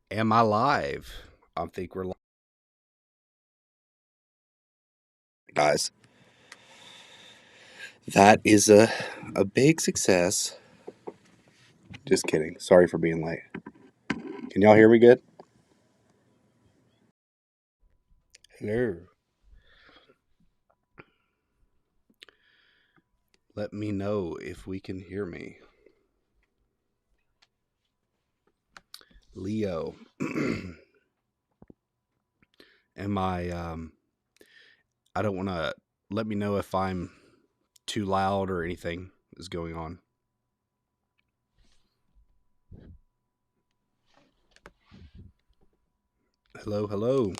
Am I live? I think we're live. Guys, that is a big success. Just kidding. Sorry for being late. Can y'all hear me good? Hello. Let me know if we can hear me. Leo. Am I don't want to let me know if I'm too loud or anything is going on. Hello, hello.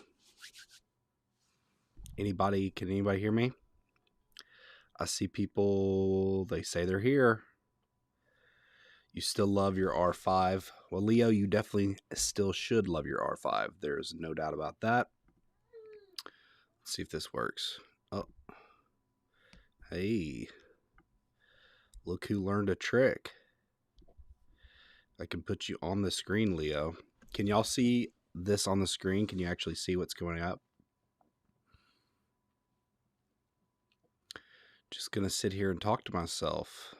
Can anybody hear me? I see people, they say they're here. You still love your R5. Well, Leo, you definitely still should love your R5. There's no doubt about that. Let's see if this works. Oh, hey. Look who learned a trick. I can put you on the screen, Leo. Can y'all see this on the screen? Can you actually see what's going up? Just going to sit here and talk to myself.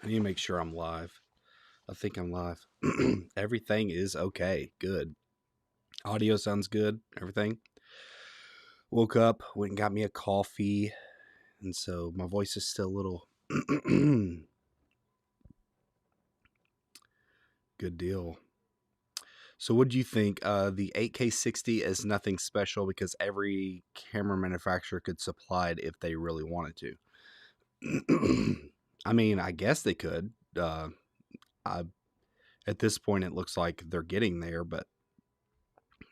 I need to make sure I'm live. I think I'm live. Everything is okay. Good. Audio sounds good. Everything. Woke up, went and got me a coffee. And so my voice is still a little good deal. So what do you think? The 8K60 is nothing special because every camera manufacturer could supply it if they really wanted to. I mean, I guess they could. At this point, it looks like they're getting there, but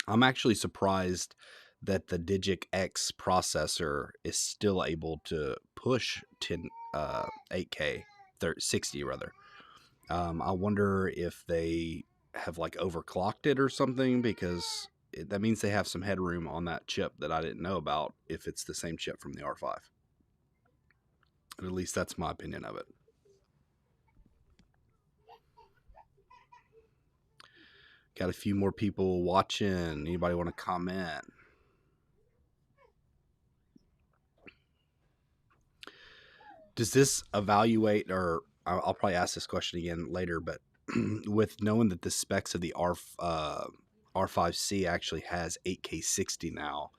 I'm actually surprised that the Digic X processor is still able to push 8K 60 rather. I wonder if they have like overclocked it or something, because that means they have some headroom on that chip that I didn't know about, if it's the same chip from the R5. At least that's my opinion of it. Got a few more people watching. Anybody want to comment? Does this evaluate, or I'll probably ask this question again later, but with knowing that the specs of the R5C actually has 8K60 now,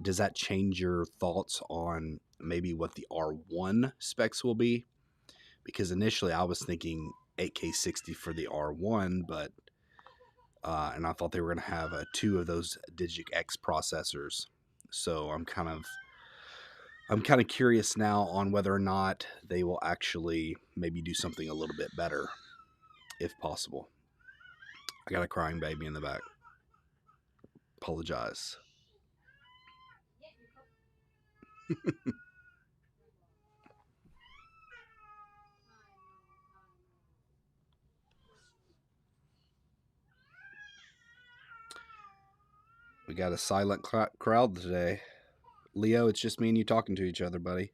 does that change your thoughts on maybe what the R1 specs will be? Because initially I was thinking 8K60 for the R1, but and I thought they were going to have two of those Digic X processors. So I'm kind of curious now on whether or not they will actually maybe do something a little bit better, if possible. I got a crying baby in the back. Apologize. We got a silent crowd today. Leo, it's just me and you talking to each other, buddy.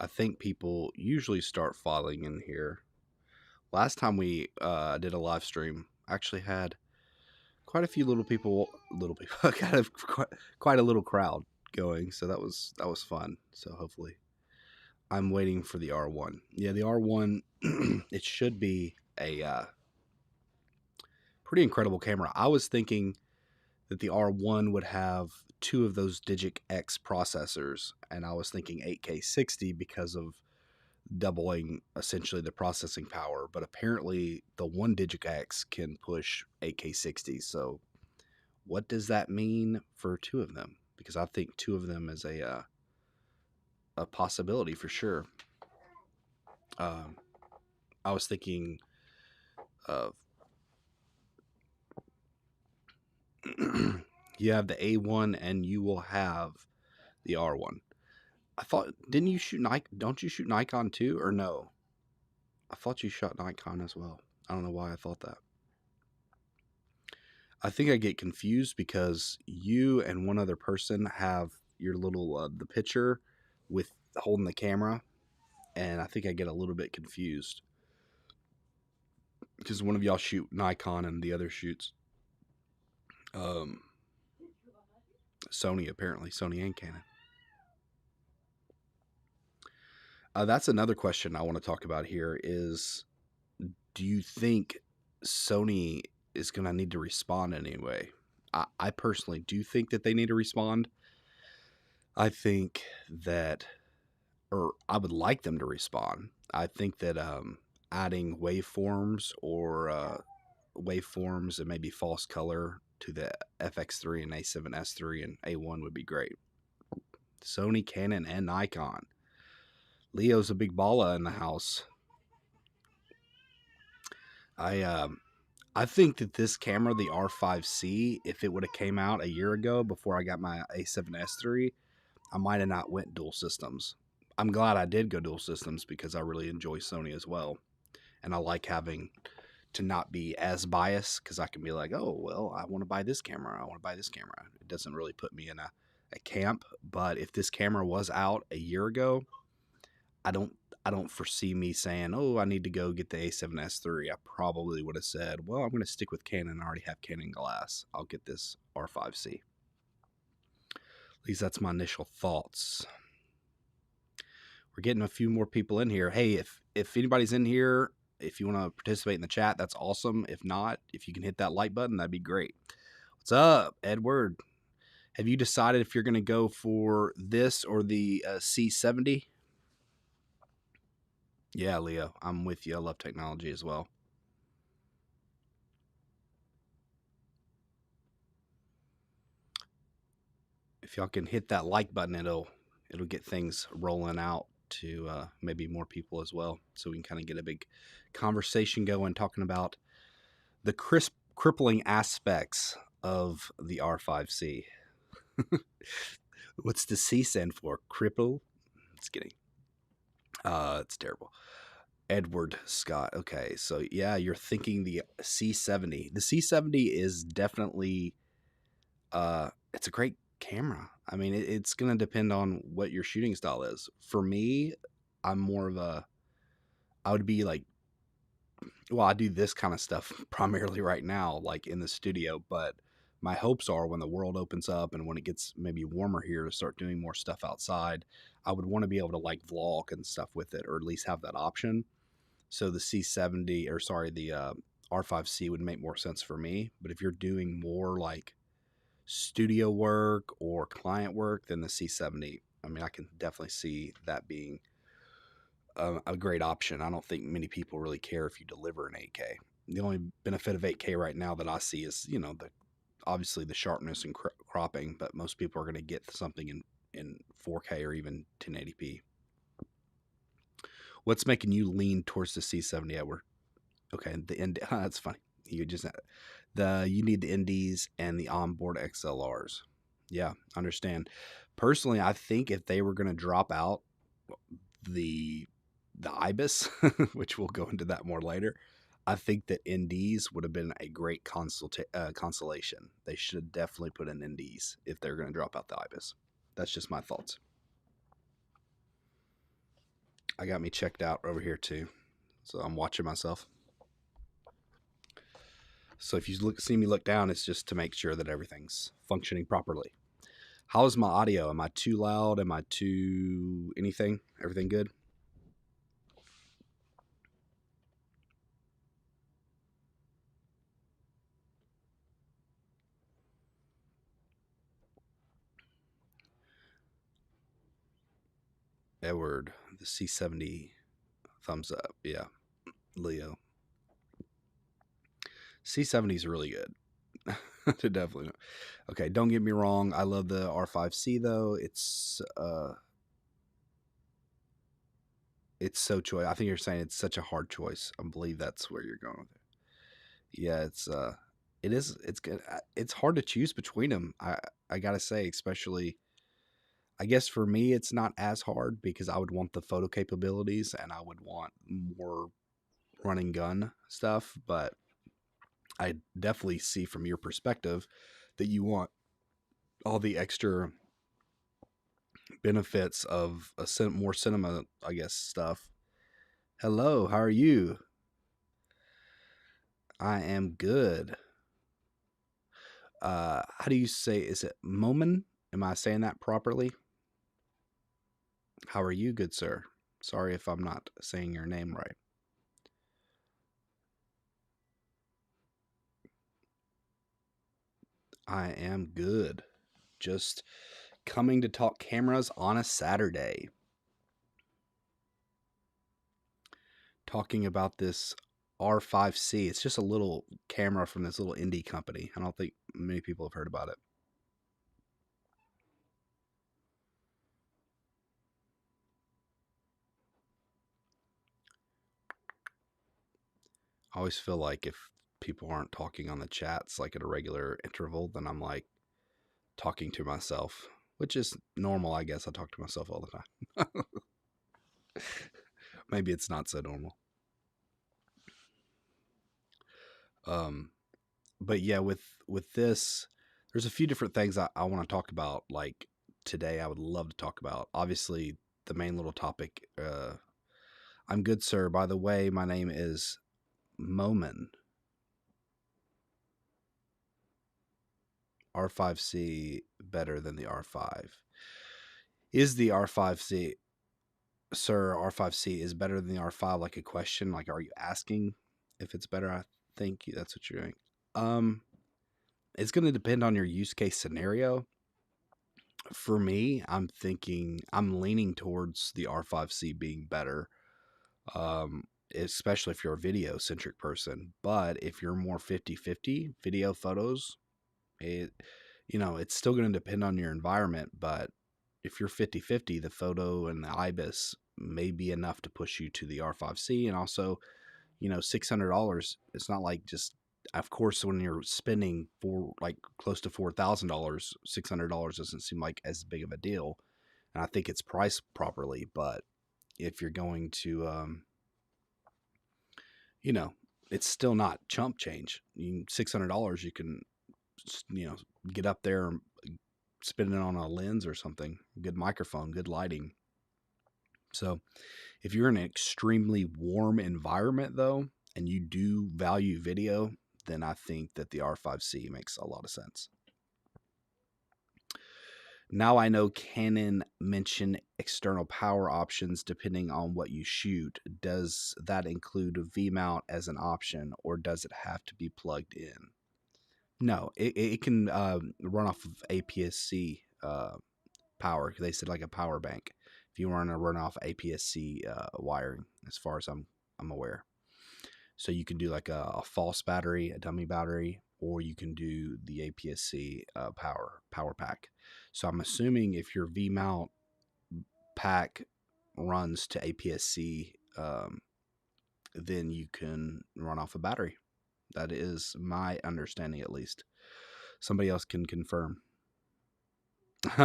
I think people usually start filing in here. Last time we did a live stream, I actually had quite a few little people, kind of quite a little crowd going. So that was fun. So hopefully, I'm waiting for the R1. Yeah, the R1, it should be a pretty incredible camera. I was thinking that the R1 would have two of those Digic X processors, and I was thinking 8K60 because of doubling essentially the processing power. But apparently, the one Digic X can push 8K60. So, what does that mean for two of them? Because I think two of them is a possibility for sure. I was thinking of you have the A1 and you will have the R1. I thought, didn't you shoot Nikon? Don't you shoot Nikon too, or no? I thought you shot Nikon as well. I don't know why I thought that. I think I get confused because you and one other person have your little the picture with holding the camera, and I think I get a little bit confused because one of y'all shoot Nikon and the other shoots um, Sony, apparently Sony and Canon. That's another question I want to talk about here is, do you think Sony is going to need to respond anyway? I personally do think that they need to respond. I think that, or I would like them to respond. I think that adding waveforms or waveforms and maybe false color to the FX3 and A7S3 and A1 would be great. Sony, Canon, and Nikon. Leo's a big balla in the house. I think that this camera, the R5C, if it would have came out a year ago before I got my A7S3, I might have not went dual systems. I'm glad I did go dual systems because I really enjoy Sony as well. And I like having to not be as biased because I can be like, oh, well, I want to buy this camera. I want to buy this camera. It doesn't really put me in a camp. But if this camera was out a year ago, I don't foresee me saying, oh, I need to go get the A7S3. I probably would have said, well, I'm going to stick with Canon. I already have Canon glass. I'll get this R5C. At least that's my initial thoughts. We're getting a few more people in here. Hey, if anybody's in here, if you want to participate in the chat, that's awesome. If not, if you can hit that like button, that'd be great. What's up, Edward? Have you decided if you're going to go for this or the C70? Yeah, Leo, I'm with you. I love technology as well. If y'all can hit that like button, it'll get things rolling out to maybe more people as well, so we can kind of get a big conversation going talking about the crippling aspects of the R5C. What's the C stand for? Cripple? Just kidding. It's terrible. Edward Scott. Okay, so yeah, you're thinking the C70. The C70 is definitely it's a great camera. I mean, it's going to depend on what your shooting style is. For me, I'm more of a, I would be like, well, I do this kind of stuff primarily right now, like in the studio, but my hopes are when the world opens up and when it gets maybe warmer here to start doing more stuff outside, I would want to be able to like vlog and stuff with it, or at least have that option. So the C70, or sorry, the R5C would make more sense for me. But if you're doing more like studio work or client work, then the C70, I mean, I can definitely see that being a great option. I don't think many people really care if you deliver an 8K. The only benefit of 8K right now that I see is, you know, obviously the sharpness and cropping, but most people are going to get something in 4K or even 1080p. What's making you lean towards the C70, Edward? Okay, the end. That's funny. You just you need the NDs and the onboard XLRs. Yeah, understand. Personally, I think if they were going to drop out the Ibis, which we'll go into that more later, I think that NDs would have been a great consolation. They should definitely put in NDs if they're going to drop out the Ibis. That's just my thoughts. I got me checked out over here too, so I'm watching myself. So if you see me look down, it's just to make sure that everything's functioning properly. How is my audio? Am I too loud? Am I too anything? Everything good? Edward, the C70, thumbs up. Yeah, Leo. C70 is really good. Definitely. Okay, don't get me wrong. I love the R5C though. It's so choice. I think you're saying it's such a hard choice. I believe that's where you're going with it. Yeah, it is. It's good. It's hard to choose between them. I gotta say, especially. I guess for me, it's not as hard because I would want the photo capabilities and I would want more run and gun stuff. But I definitely see from your perspective that you want all the extra benefits of more cinema, I guess, stuff. Hello, how are you? I am good. How do you say, is it Momen? Am I saying that properly? How are you, good sir? Sorry if I'm not saying your name right. I am good. Just coming to talk cameras on a Saturday. Talking about this R5C. It's just a little camera from this little indie company. I don't think many people have heard about it. I always feel like if people aren't talking on the chats like at a regular interval, then I'm like talking to myself, which is normal, I guess. I talk to myself all the time. Maybe it's not so normal. But yeah, with this, there's a few different things I want to talk about. Like today, I would love to talk about. Obviously, the main little topic. I'm good, sir. By the way, my name is Momen. R5C better than the R5? Is the R5C, sir, R5C is better than the R5? Like a question? Like, are you asking if it's better? I think that's what you're doing. It's going to depend on your use case scenario. For me, I'm leaning towards the R5C being better, especially if you're a video centric person. But if you're more 50-50 video photos, it, it's still going to depend on your environment. But if you're 50-50, the photo and the IBIS may be enough to push you to the R5C. And also, $600, it's not like just, of course, when you're spending for like close to $4,000, $600 doesn't seem like as big of a deal. And I think it's priced properly. But if you're going to, it's still not chump change. $600, you can, get up there and spend it on a lens or something, good microphone, good lighting. So if you're in an extremely warm environment though, and you do value video, then I think that the R5C makes a lot of sense. Now I know Canon mentioned external power options depending on what you shoot. Does that include a V-mount as an option, or does it have to be plugged in? No, it can run off of APS-C power. They said like a power bank. If you want to run off APS-C wiring, as far as I'm aware. So you can do like a false battery, a dummy battery, or you can do the APS-C power pack. So I'm assuming if your V-mount pack runs to APS-C, then you can run off a battery. That is my understanding, at least. Somebody else can confirm.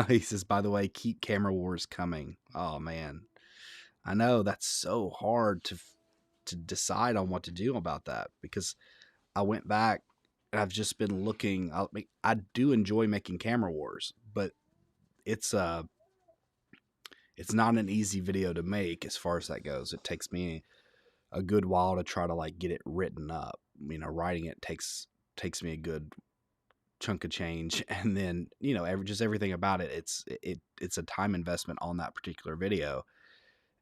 He says, by the way, keep camera wars coming. Oh man, I know that's so hard to decide on what to do about that, because I went back and I've just been looking. I do enjoy making camera wars, but it's not an easy video to make as far as that goes. It takes me a good while to try to like get it written up. Writing it takes me a good chunk of change, and then everything about it, it's a time investment on that particular video.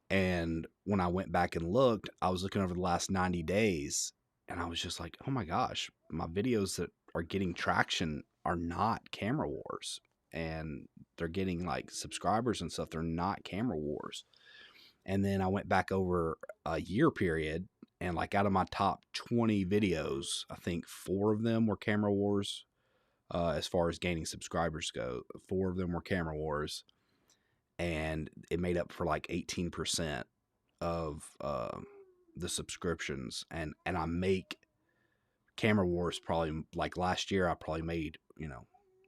And when I went back and looked, I was looking over the last 90 days, and I was just like, oh my gosh, my videos that are getting traction are not camera wars, and they're getting like subscribers and stuff. They're not camera wars. And then I went back over a year period, and like out of my top 20 videos, I think 4 of them were camera wars. As far as gaining subscribers go, 4 of them were camera wars, and it made up for like 18% of the subscriptions. And I make camera wars probably, like last year I probably made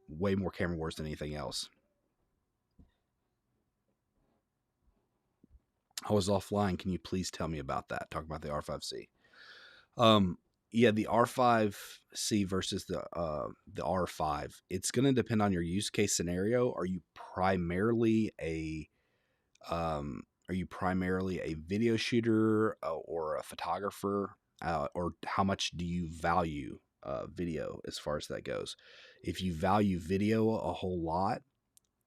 way more camera wars than anything else. I was offline. Can you please tell me about that? Talk about the R5C. Yeah, the R5C versus the R5. It's going to depend on your use case scenario. Are you primarily a video shooter or a photographer, or how much do you value video as far as that goes? If you value video a whole lot,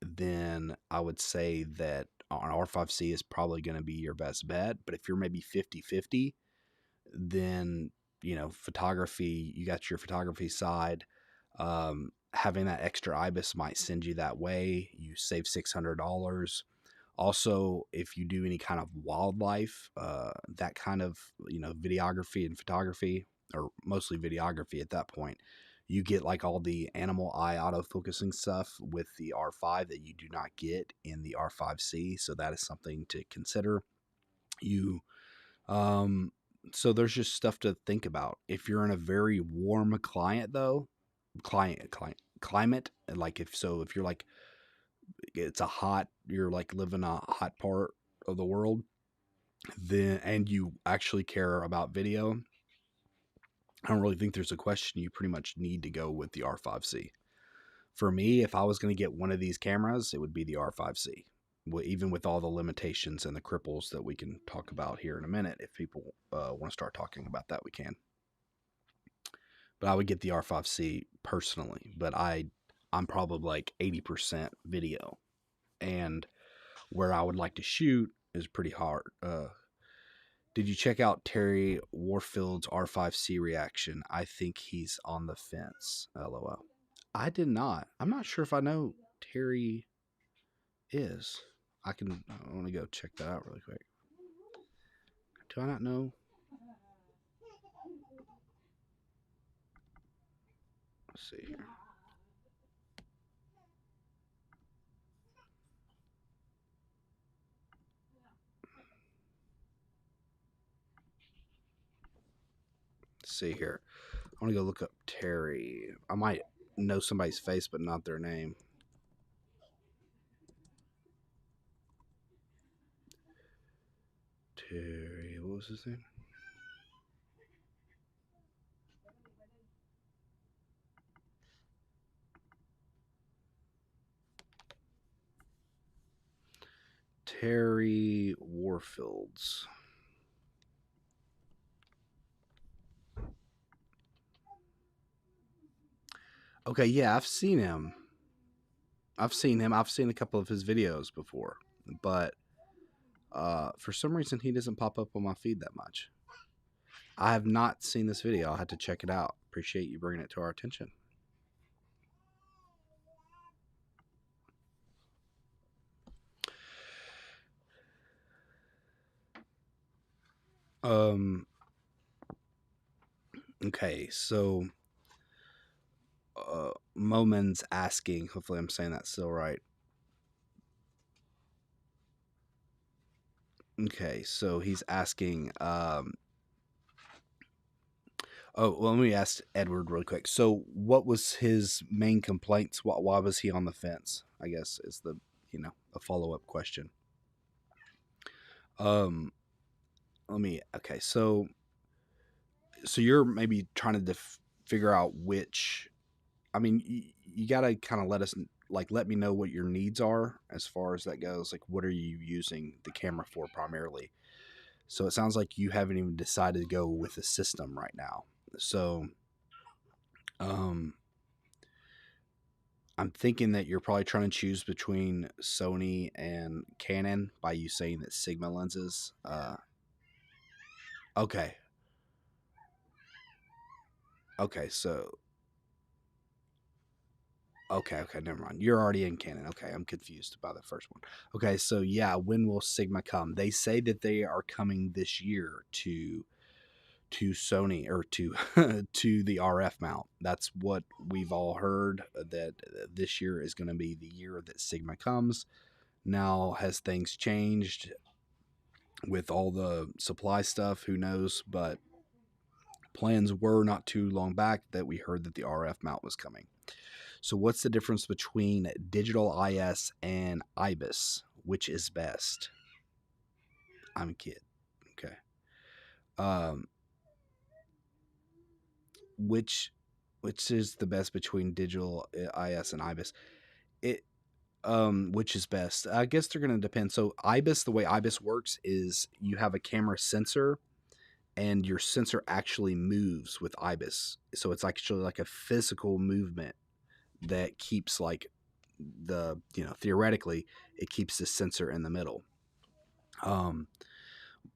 then I would say that an R5C is probably going to be your best bet. But if you're maybe 50-50, then, photography, you got your photography side. Having that extra IBIS might send you that way. You save $600. Also, if you do any kind of wildlife, that kind of, videography and photography, or mostly videography at that point, you get like all the animal eye autofocusing stuff with the R5 that you do not get in the R5C. So that is something to consider. You, um, so there's just stuff to think about. If you're in a very warm climate, like if you're like, you're like living a hot part of the world, then, and you actually care about video, I don't really think there's a question. You pretty much need to go with the R5C. For me, if I was going to get one of these cameras, it would be the R5C. Even with all the limitations and the cripples that we can talk about here in a minute, if people want to start talking about that, we can. But I would get the R5C personally. But I'm probably like 80% video, and where I would like to shoot is pretty hard. Did you check out Terry Warfield's R5C reaction? I think he's on the fence. LOL. I did not. I'm not sure if I know Terry is. I want to go check that out really quick. Do I not know? Let's see here. Let's see here. I want to go look up Terry. I might know somebody's face, but not their name. Terry, what was his name? Terry Warfields. Okay, yeah, I've seen him. I've seen a couple of his videos before, but for some reason he doesn't pop up on my feed that much. I have not seen this video. I'll have to check it out. Appreciate you bringing it to our attention. Okay, so Moman's asking, hopefully I'm saying that still right. Okay, so he's asking, oh, well, let me ask Edward really quick. So what was his main complaints? Why was he on the fence, I guess, is the, a follow-up question. Okay, so you're maybe trying to figure out which, I mean, you got to kind of let me know what your needs are as far as that goes. Like, what are you using the camera for primarily? So it sounds like you haven't even decided to go with a system right now. So, I'm thinking that you're probably trying to choose between Sony and Canon by you saying that Sigma lenses. Okay. Okay, so okay, never mind. You're already in Canon. Okay, I'm confused by the first one. Okay, so yeah, when will Sigma come? They say that they are coming this year to Sony, or to to the RF mount. That's what we've all heard, that this year is going to be the year that Sigma comes. Now, has things changed with all the supply stuff? Who knows? But plans were not too long back that we heard that the RF mount was coming. So what's the difference between Digital Is and Ibis? Which is best? I'm a kid. Okay. which is the best between Digital Is and Ibis. It which is best? I guess they're going to depend. So Ibis, the way Ibis works is you have a camera sensor, and your sensor actually moves with Ibis. So it's actually like a physical movement that keeps like theoretically it keeps the sensor in the middle.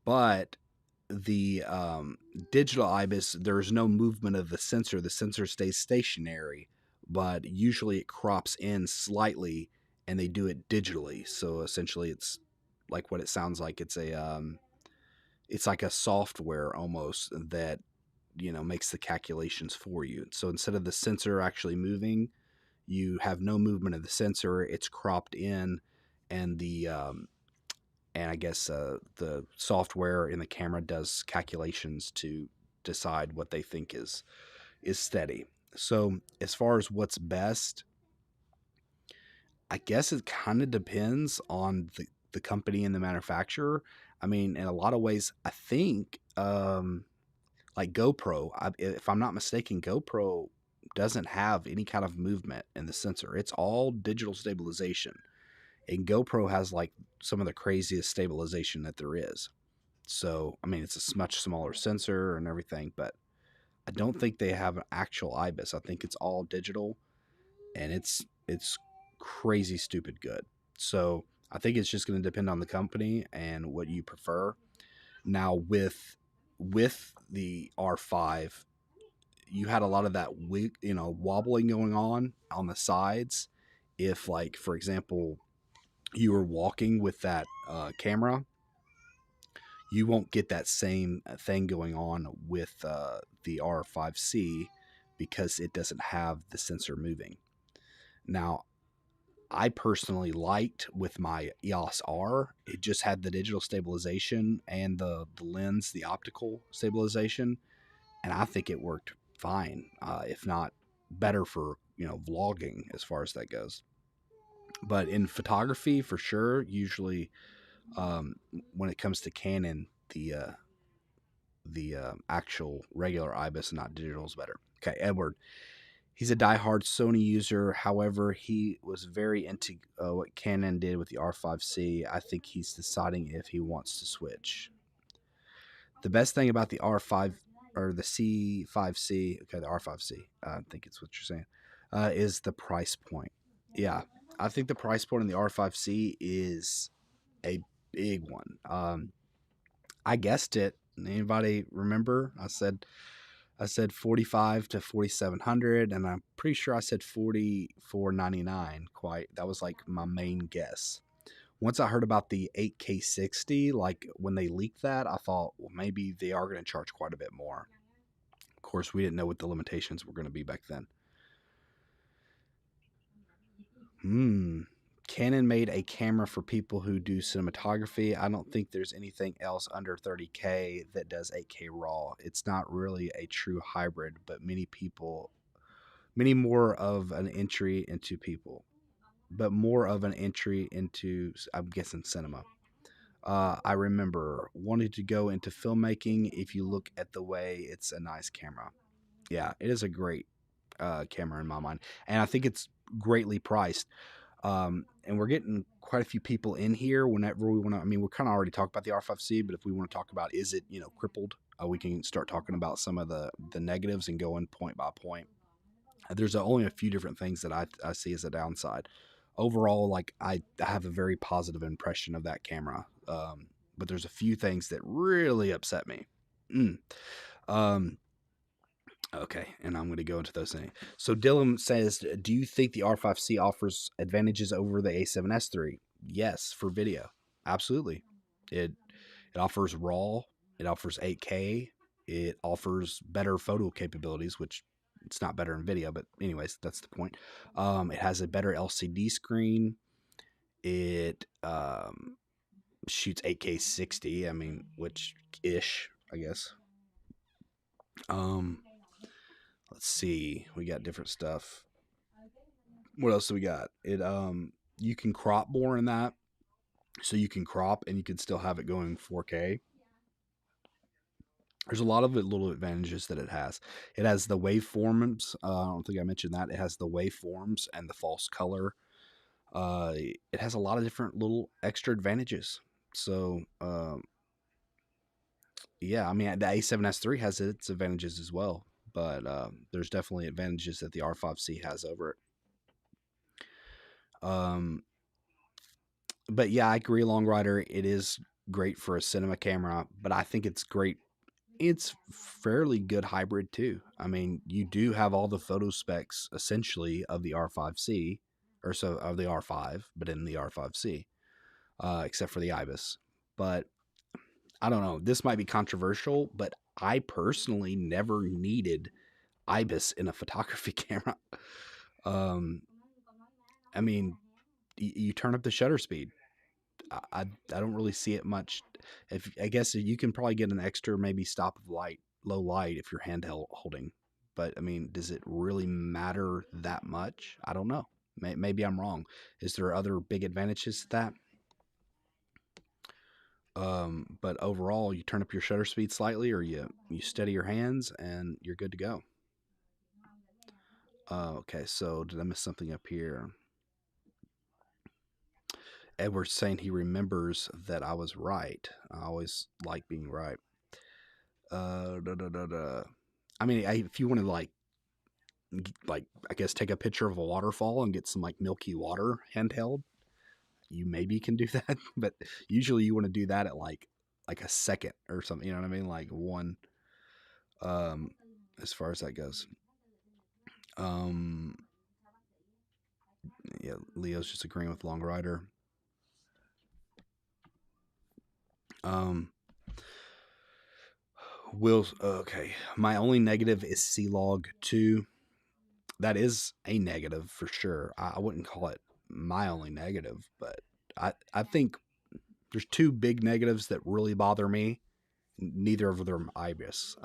But the digital Ibis, there's no movement of the sensor. The sensor stays stationary, but usually it crops in slightly, and they do it digitally. So essentially, it's like what it sounds like. It's like a software almost that makes the calculations for you. So instead of the sensor actually moving, you have no movement of the sensor. It's cropped in, and I guess the software in the camera does calculations to decide what they think is steady. So as far as what's best, I guess it kind of depends on the company and the manufacturer. I mean, in a lot of ways, I think like GoPro, if I'm not mistaken, GoPro doesn't have any kind of movement in the sensor. It's all digital stabilization. And GoPro has like some of the craziest stabilization that there is. So, I mean, it's a much smaller sensor and everything, but I don't think they have an actual IBIS. I think it's all digital, and it's crazy stupid good. So, I think it's just going to depend on the company and what you prefer. Now, with the R5, you had a lot of that wobbling going on the sides. If, like, for example, you were walking with that camera, you won't get that same thing going on with the R5C because it doesn't have the sensor moving. Now, I personally liked with my EOS R, it just had the digital stabilization and the lens, the optical stabilization, and I think it worked fine, if not better for vlogging as far as that goes. But in photography, for sure, usually when it comes to Canon, the actual regular IBIS and not digital is better. Okay, Edward. He's a diehard Sony user. However, he was very into what Canon did with the R5C. I think he's deciding if he wants to switch. The best thing about the R5 or the C5C, okay, the R5C, I think it's what you're saying, is the price point. Yeah, I think the price point in the R5C is a big one. I guessed it. Anybody remember? I said 45 to 4700, and I'm pretty sure I said 4499. Quite, that was like my main guess. Once I heard about the 8K 60, like when they leaked that, I thought, well, maybe they are going to charge quite a bit more. Of course, we didn't know what the limitations were going to be back then. Canon made a camera for people who do cinematography. I don't think there's anything else under 30K that does 8K RAW. It's not really a true hybrid, but many more of an entry into I'm guessing, cinema. I remember wanting to go into filmmaking. If you look at the way, it's a nice camera. Yeah, it is a great camera in my mind, and I think it's greatly priced. And we're getting quite a few people in here whenever we want to. I mean, we're kind of already talked about the R5C, but if we want to talk about, is it crippled, we can start talking about some of the negatives and going point by point. There's only a few different things that I see as a downside. Overall, like I have a very positive impression of that camera, but there's a few things that really upset me. Okay, and I'm going to go into those things. So Dylan says, do you think the R5C offers advantages over the A7S III? Yes, for video. Absolutely. It offers RAW. It offers 8K. It offers better photo capabilities, which it's not better in video, but anyways, that's the point. It has a better LCD screen. It shoots 8K 60. I mean, which ish, I guess. Let's see. We got different stuff. What else do we got? It you can crop more in that. So you can crop and you can still have it going 4K. There's a lot of little advantages that it has. It has the waveforms. I don't think I mentioned that. It has the waveforms and the false color. It has a lot of different little extra advantages. So, yeah, I mean, the A7S III has its advantages as well, but there's definitely advantages that the R5C has over it. But yeah, I agree, Long Rider. It is great for a cinema camera, but I think it's great. It's fairly good hybrid too. I mean, you do have all the photo specs essentially of the R5C, or so of the R5, but in the R5C, except for the IBIS. But I don't know. This might be controversial, but I personally never needed IBIS in a photography camera. Um, I mean, you turn up the shutter speed. I don't really see it much. If I guess you can probably get an extra maybe stop of light, low light if you're handheld holding. But I mean, does it really matter that much? I don't know. Maybe I'm wrong. Is there other big advantages to that? But overall, you turn up your shutter speed slightly, or you steady your hands, and you're good to go. Okay, so did I miss something up here? Edward's saying he remembers that I was right. I always like being right. Da, da, da, da. I mean, if you want to like I guess take a picture of a waterfall and get some like milky water handheld, you maybe can do that. But usually you want to do that at like a second or something. You know what I mean? Like one. Um, as far as that goes. Um, yeah, Leo's just agreeing with Long Rider. Um, okay. My only negative is C-Log 2. That is a negative for sure. I wouldn't call it my only negative, but I think there's two big negatives that really bother me. Neither of them IBIS.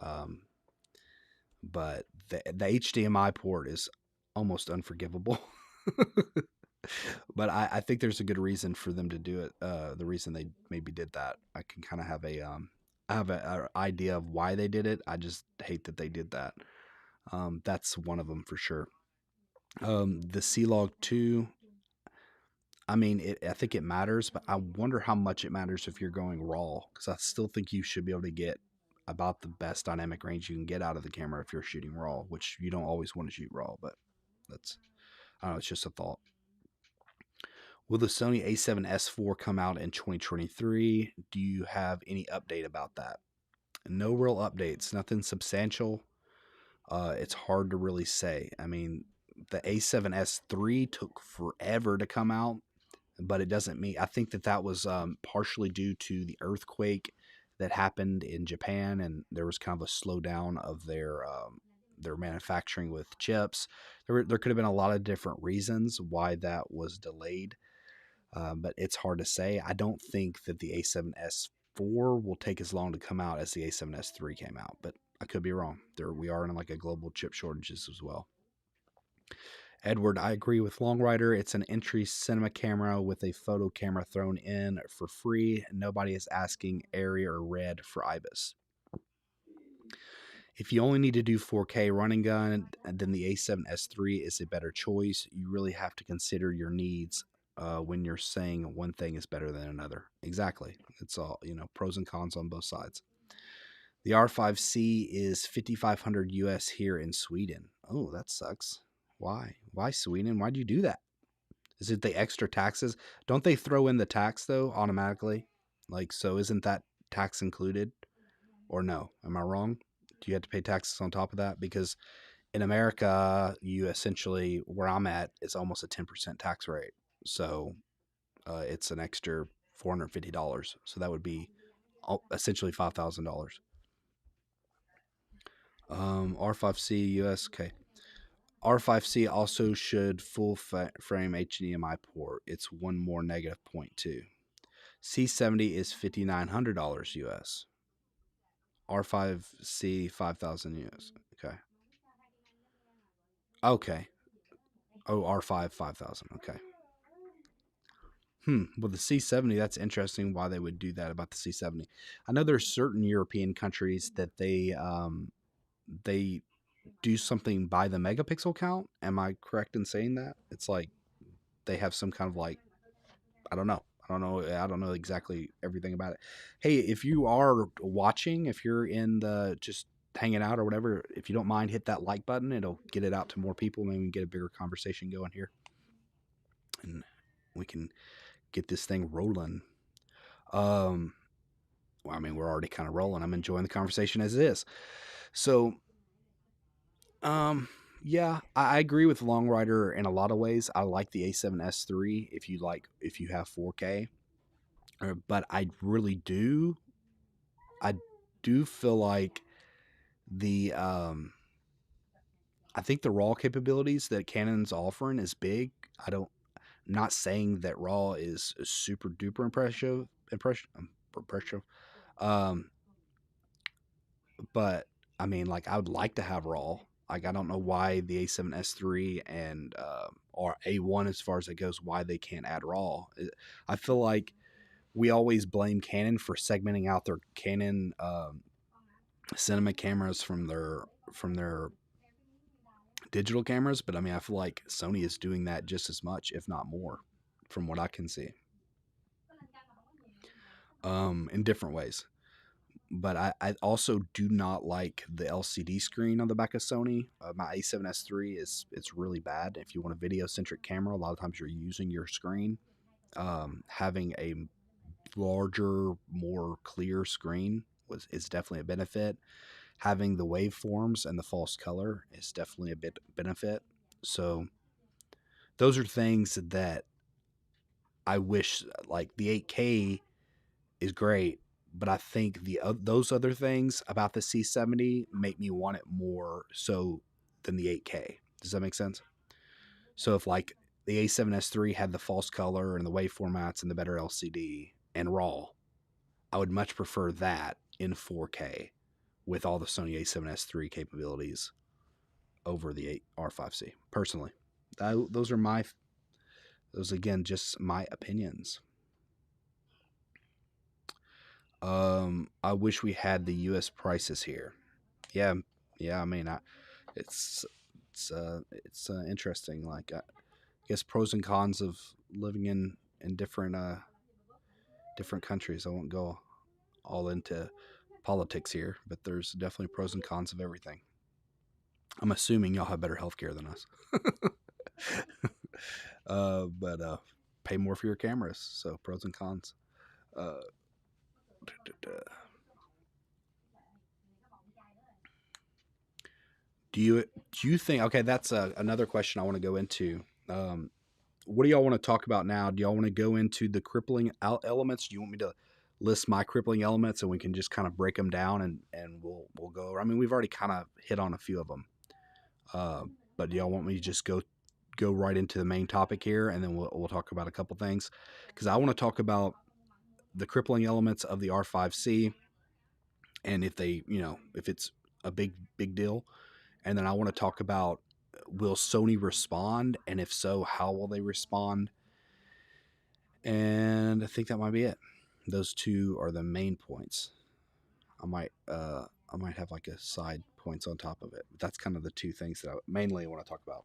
But the HDMI port is almost unforgivable. But I think there's a good reason for them to do it. The reason they maybe did that, I can kind of have I have a idea of why they did it. I just hate that they did that. That's one of them for sure. The C-Log 2, I mean, I think it matters, but I wonder how much it matters if you're going raw, because I still think you should be able to get about the best dynamic range you can get out of the camera if you're shooting raw, which you don't always want to shoot raw, but that's, I don't know, it's just a thought. Will the Sony A7S4 come out in 2023? Do you have any update about that? No real updates, nothing substantial. It's hard to really say. I mean, the A7S3 took forever to come out, but it doesn't mean, I think that was partially due to the earthquake that happened in Japan, and there was kind of a slowdown of their manufacturing with chips. There could have been a lot of different reasons why that was delayed, but it's hard to say. I don't think that the A7S4 will take as long to come out as the A7S3 came out, but I could be wrong. We are in like a global chip shortages as well. Edward, I agree with Long Rider. It's an entry cinema camera with a photo camera thrown in for free. Nobody is asking Area or Red for IBIS. If you only need to do 4K running gun, then the A7S III is a better choice. You really have to consider your needs when you're saying one thing is better than another. Exactly. It's all, pros and cons on both sides. The R5C is 5,500 US here in Sweden. Oh, that sucks. Why? Why Sweden? Why'd you do that? Is it the extra taxes? Don't they throw in the tax though automatically? Like, so isn't that tax included? Or no? Am I wrong? Do you have to pay taxes on top of that? Because in America, you essentially, where I'm at, it's almost a 10% tax rate. So it's an extra $450. So that would be essentially $5,000. R5C US. Okay. R5C also should full frame HDMI port. It's one more negative point too. C70 is $5,900 US. R5C 5,000 US. Okay. Okay. Oh, R5 5,000. Okay. Well, the C70, that's interesting why they would do that about the C70. I know there's certain European countries that they do something by the megapixel count. Am I correct in saying that? It's like they have some kind of like, I don't know. I don't know exactly everything about it. Hey, if you are watching, if you're in the just hanging out or whatever, if you don't mind, hit that like button. It'll get it out to more people. Maybe we can get a bigger conversation going here, and we can get this thing rolling. Um, well, I mean, we're already kind of rolling. I'm enjoying the conversation as it is. So, um, yeah, I agree with Long Rider in a lot of ways. I like the A7S III if you have 4K, but I do feel like the I think the RAW capabilities that Canon's offering is big. I'm not saying that RAW is super duper impressive. Um, but I mean, like, I would like to have RAW. Like, I don't know why the A7S III and or A1 as far as it goes, why they can't add RAW. I feel like we always blame Canon for segmenting out their Canon cinema cameras from their digital cameras, but I mean, I feel like Sony is doing that just as much, if not more, from what I can see, in different ways. But I also do not like the LCD screen on the back of Sony. My A7S III it's really bad. If you want a video centric camera, a lot of times you're using your screen. Having a larger, more clear screen is definitely a benefit. Having the waveforms and the false color is definitely a bit benefit. So those are things that I wish, like the 8K is great, but I think those other things about the C70 make me want it more so than the 8K. Does that make sense? So if like the A7S III had the false color and the wave formats and the better LCD and RAW, I would much prefer that in 4K with all the Sony A7S III capabilities over the R5C. Personally, those again just my opinions. I wish we had the U.S. prices here. Yeah, yeah. I mean, it's it's interesting. Like, I guess pros and cons of living in different countries. I won't go all into politics here, but there's definitely pros and cons of everything. I'm assuming y'all have better healthcare than us, but pay more for your cameras. So pros and cons. Uh, do you think? Okay, that's another question I want to go into. What do y'all want to talk about now? Do y'all want to go into the crippling elements? Do you want me to list my crippling elements and we can just kind of break them down and we'll go? I mean, we've already kind of hit on a few of them, but do y'all want me to just go right into the main topic here and then we'll talk about a couple things? Because I want to talk about the crippling elements of the R5C and if they, if it's a big deal, and then I want to talk about, will Sony respond, and if so, how will they respond? And I think that might be it. Those two are the main points. I might have like a side points on top of it. But that's kind of the two things that I mainly want to talk about.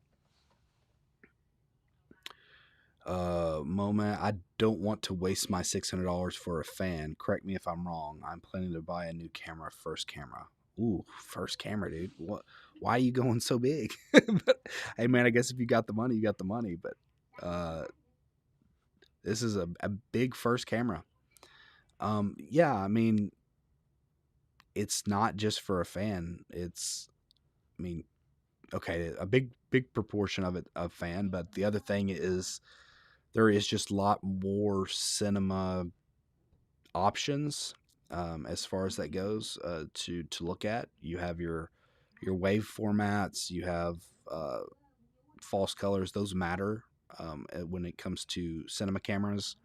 Moment. I don't want to waste my $600 for a fan. Correct me if I'm wrong. I'm planning to buy a new camera, first camera. Ooh, first camera, dude. What? Why are you going so big? But, hey, man, I guess if you got the money, you got the money. But this is a big first camera. Yeah, I mean, it's not just for a fan. I mean, okay, a big proportion of it a fan, but the other thing is there is just a lot more cinema options as far as that goes to look at. You have your wave formats, you have false colors; those matter when it comes to cinema cameras.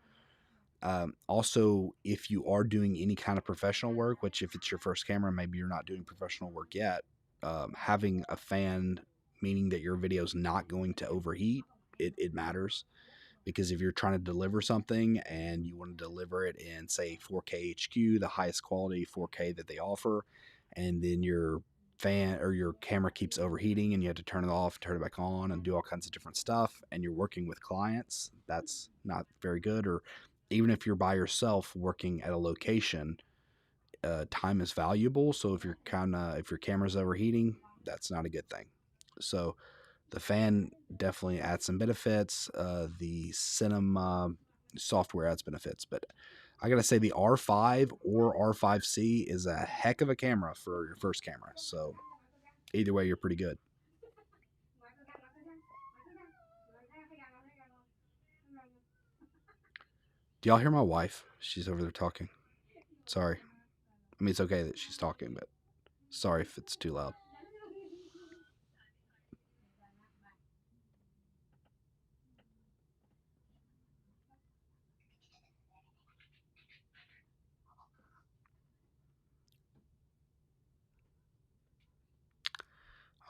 Also, if you are doing any kind of professional work, which if it's your first camera, maybe you're not doing professional work yet, having a fan, meaning that your video is not going to overheat, it matters because if you're trying to deliver something and you want to deliver it in, say, 4K HQ, the highest quality 4K that they offer, and then your fan or your camera keeps overheating and you have to turn it off, turn it back on, and do all kinds of different stuff, and you're working with clients, that's not very good. Or even if you're by yourself working at a location, time is valuable. So if your camera's overheating, that's not a good thing. So the fan definitely adds some benefits. The cinema software adds benefits, but I gotta say the R5 or R5C is a heck of a camera for your first camera. So either way, you're pretty good. Do y'all hear my wife? She's over there talking. Sorry. I mean, it's okay that she's talking, but sorry if it's too loud.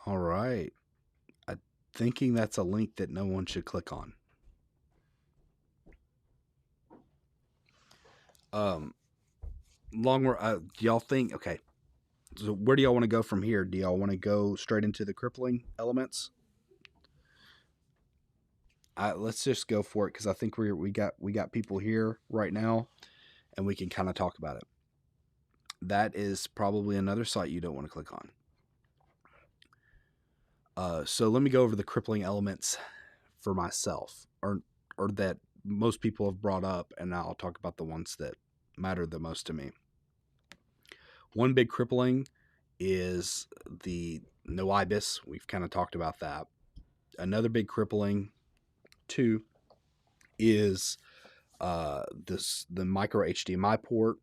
All right. I'm thinking that's a link that no one should click on. Do y'all think, okay, so where do y'all want to go from here? Do y'all want to go straight into the crippling elements? Let's just go for it, because I think we got people here right now, and we can kind of talk about it. That is probably another site you don't want to click on. So let me go over the crippling elements for myself, or that most people have brought up, and now I'll talk about the ones that matter the most to me. One big crippling is the no IBIS. We've kind of talked about that. Another big crippling, too, is the micro HDMI port.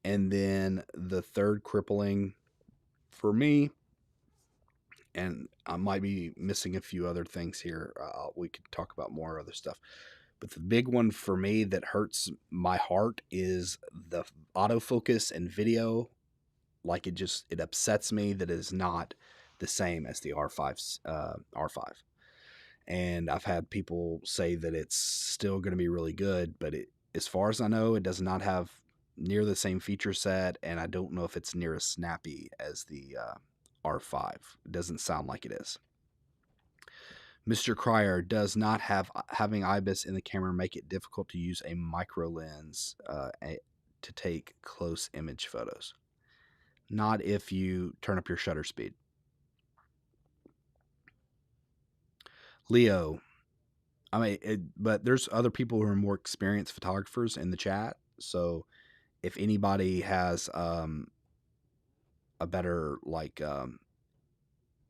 And then the third crippling for me, and I might be missing a few other things here. We could talk about more other stuff. But the big one for me that hurts my heart is the autofocus and video. Like it upsets me that it is not the same as the R5. And I've had people say that it's still going to be really good, but as far as I know, it does not have near the same feature set, and I don't know if it's near as snappy as the R5. It doesn't sound like it is. Mr. Cryer, does not having IBIS in the camera make it difficult to use a micro lens to take close image photos? Not if you turn up your shutter speed. Leo, I mean, but there's other people who are more experienced photographers in the chat. So if anybody has a better,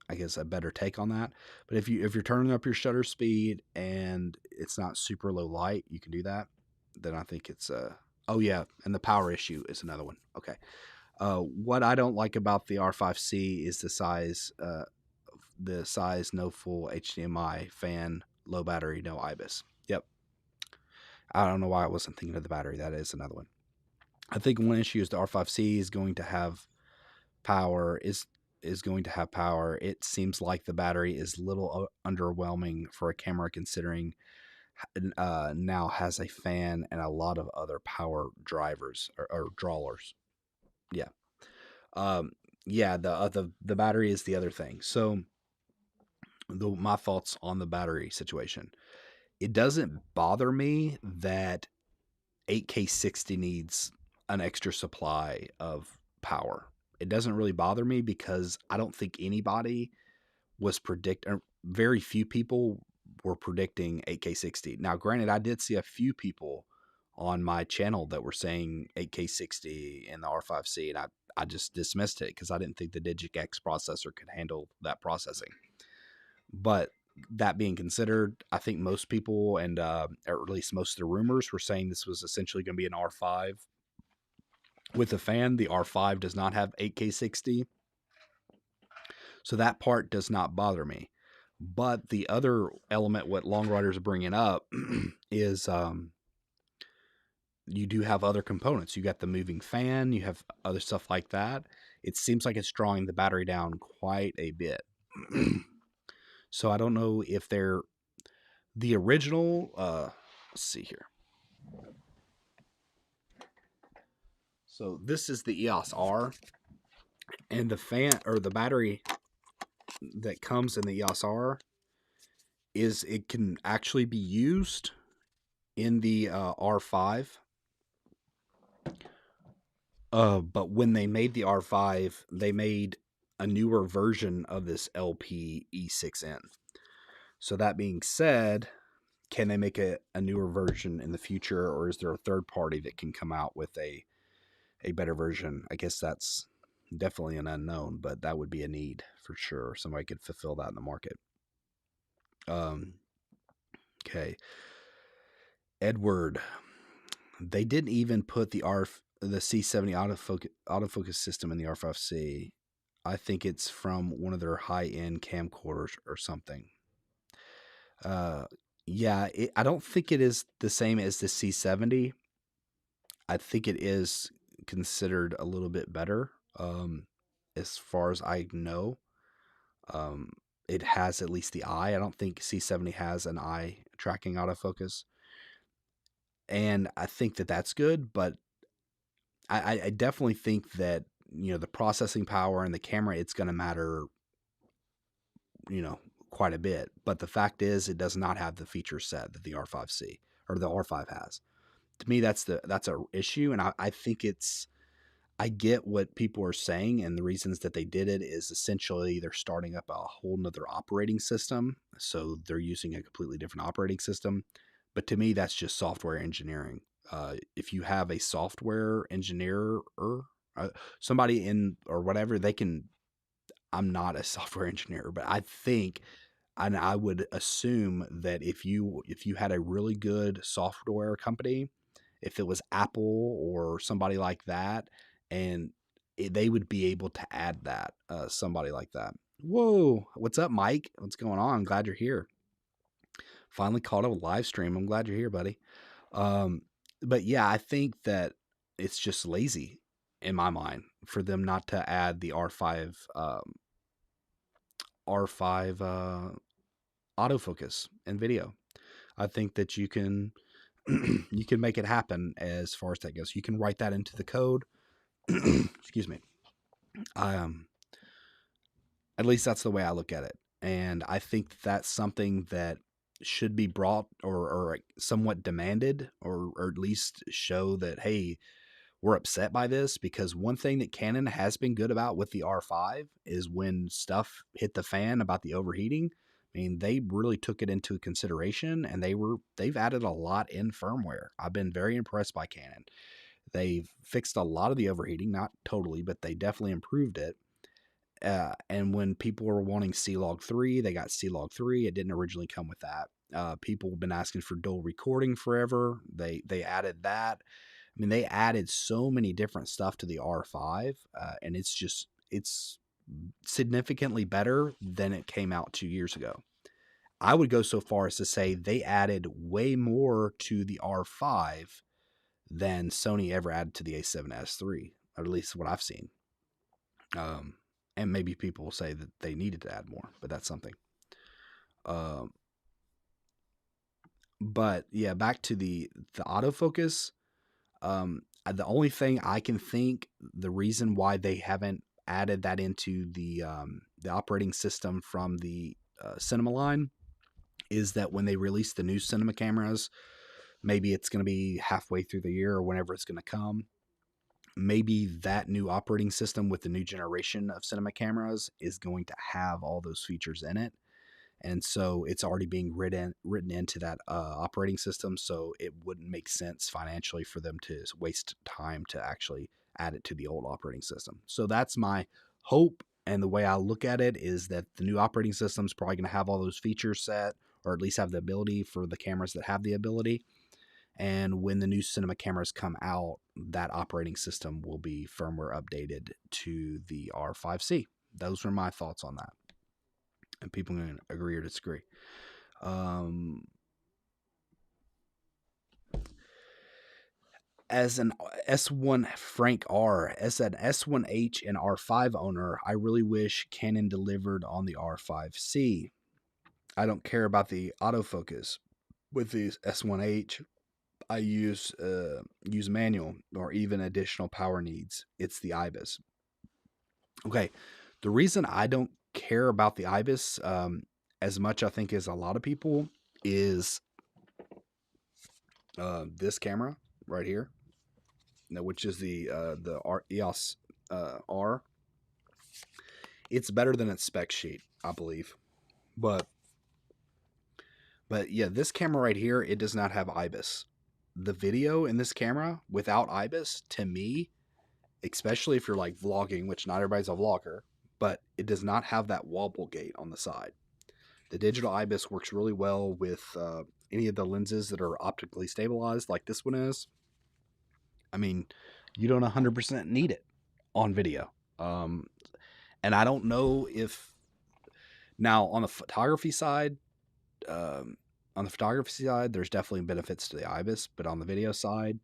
I guess a better take on that. But if you're turning up your shutter speed and it's not super low light, you can do that. Then I think it's oh yeah, and the power issue is another one. Okay. What I don't like about the R5C is the size. No full HDMI fan, low battery, no IBIS. Yep. I don't know why I wasn't thinking of the battery. That is another one. I think one issue is the R5C is going to have power. Is going to have power. It seems like the battery is a little underwhelming for a camera, considering now has a fan and a lot of other power drivers or drawers. Yeah. Yeah. The battery is the other thing. So my thoughts on the battery situation. It doesn't bother me that 8K 60 needs an extra supply of power. It doesn't really bother me because I don't think anybody was very few people were predicting 8K 60. Now, granted, I did see a few people on my channel that were saying 8K 60 in the R5C, and I just dismissed it because I didn't think the Digix processor could handle that processing. But that being considered, I think most people, and or at least most of the rumors, were saying this was essentially going to be an R5 with a fan. The R5 does not have 8K 60, so that part does not bother me. But the other element, what Long Riders are bringing up, is you do have other components. You got the moving fan, you have other stuff like that. It seems like it's drawing the battery down quite a bit. So I don't know if The original, let's see here. So this is the EOS R, and the fan or the battery that comes in the EOS R is it can actually be used in the R5. But when they made the R5, they made a newer version of this LP E6N. So that being said, can they make a newer version in the future, or is there a third party that can come out with a better version? I guess that's definitely an unknown, but that would be a need for sure. Somebody could fulfill that in the market. Okay. Edward, they didn't even put the C70 autofocus system in the R5C. I think it's from one of their high-end camcorders or something. Yeah, I don't think it is the same as the C70. I think it is considered a little bit better. As far as I know, it has at least the eye. I don't think C70 has an eye tracking autofocus, and I think that that's good. But I definitely think that the processing power and the camera, it's going to matter, quite a bit. But the fact is, it does not have the feature set that the R5C or the R5 has. To me, that's a issue, and I think I get what people are saying, and the reasons that they did it is essentially they're starting up a whole nother operating system, so they're using a completely different operating system. But to me, that's just software engineering. If you have a software engineer or somebody in or whatever, they can. I'm not a software engineer, but I think, and I would assume that if you had a really good software company, if it was Apple or somebody like that, and they would be able to add that, somebody like that. Whoa, what's up, Mike? What's going on? Glad you're here. Finally caught a live stream. I'm glad you're here, buddy. But yeah, I think that it's just lazy in my mind for them not to add the R5 autofocus and video. I think that you can you can make it happen as far as that goes. You can write that into the code. Excuse me. At least that's the way I look at it, and I think that's something that should be brought or somewhat demanded, or at least show that, hey, we're upset by this. Because one thing that Canon has been good about with the R5 is when stuff hit the fan about the overheating, I mean, they really took it into consideration, and they've added a lot in firmware. I've been very impressed by Canon. They've fixed a lot of the overheating, not totally, but they definitely improved it. And when people were wanting C-Log 3, they got C-Log 3. It didn't originally come with that. People have been asking for dual recording forever. They added that. I mean, they added so many different stuff to the R5, and it's significantly better than it came out 2 years ago. I would go so far as to say they added way more to the R5 than Sony ever added to the A7S III, or at least what I've seen. And maybe people will say that they needed to add more, but that's something. But yeah, back to the autofocus. The only thing I can think, the reason why they haven't added that into the operating system from the cinema line is that when they release the new cinema cameras, maybe it's going to be halfway through the year or whenever it's going to come. Maybe that new operating system with the new generation of cinema cameras is going to have all those features in it. And so it's already being written into that operating system. So it wouldn't make sense financially for them to waste time to actually add it to the old operating system. So that's my hope. And the way I look at it is that the new operating system is probably going to have all those features set, or at least have the ability for the cameras that have the ability. And when the new cinema cameras come out, that operating system will be firmware updated to the R5C. Those are my thoughts on that. And people can agree or disagree. As an S1 Frank R, as an S1H and R5 owner, I really wish Canon delivered on the R5C. I don't care about the autofocus. With the S1H, I use manual or even additional power needs. It's the IBIS. Okay, the reason I don't care about the IBIS as much, I think, as a lot of people is this camera right here, which is the EOS R. It's better than its spec sheet, I believe, but yeah, this camera right here, it does not have IBIS. The video in this camera without IBIS, to me, especially if you're like vlogging, which not everybody's a vlogger, but it does not have that wobble gate on the side. The digital IBIS works really well with any of the lenses that are optically stabilized, like this one is. I mean, you don't 100% need it on video. And I don't know if now on the photography side, there's definitely benefits to the IBIS, but on the video side,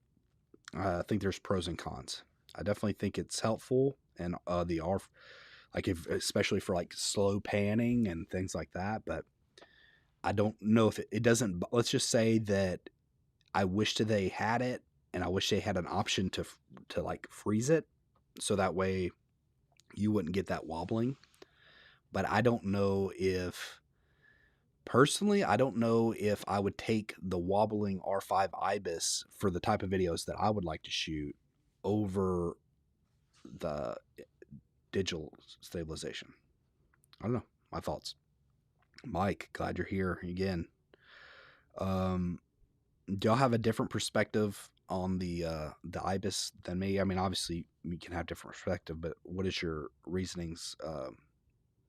I think there's pros and cons. I definitely think it's helpful, and the R, like especially for like slow panning and things like that. But I don't know if it doesn't. Let's just say that I wish that they had it, and I wish they had an option to like freeze it, so that way you wouldn't get that wobbling. But I don't know if personally, I don't know if I would take the wobbling R5 IBIS for the type of videos that I would like to shoot over the digital stabilization. I don't know. My thoughts. Mike, glad you're here again. Do y'all have a different perspective on the IBIS than me? I mean, obviously we can have different perspective, but what is your reasonings?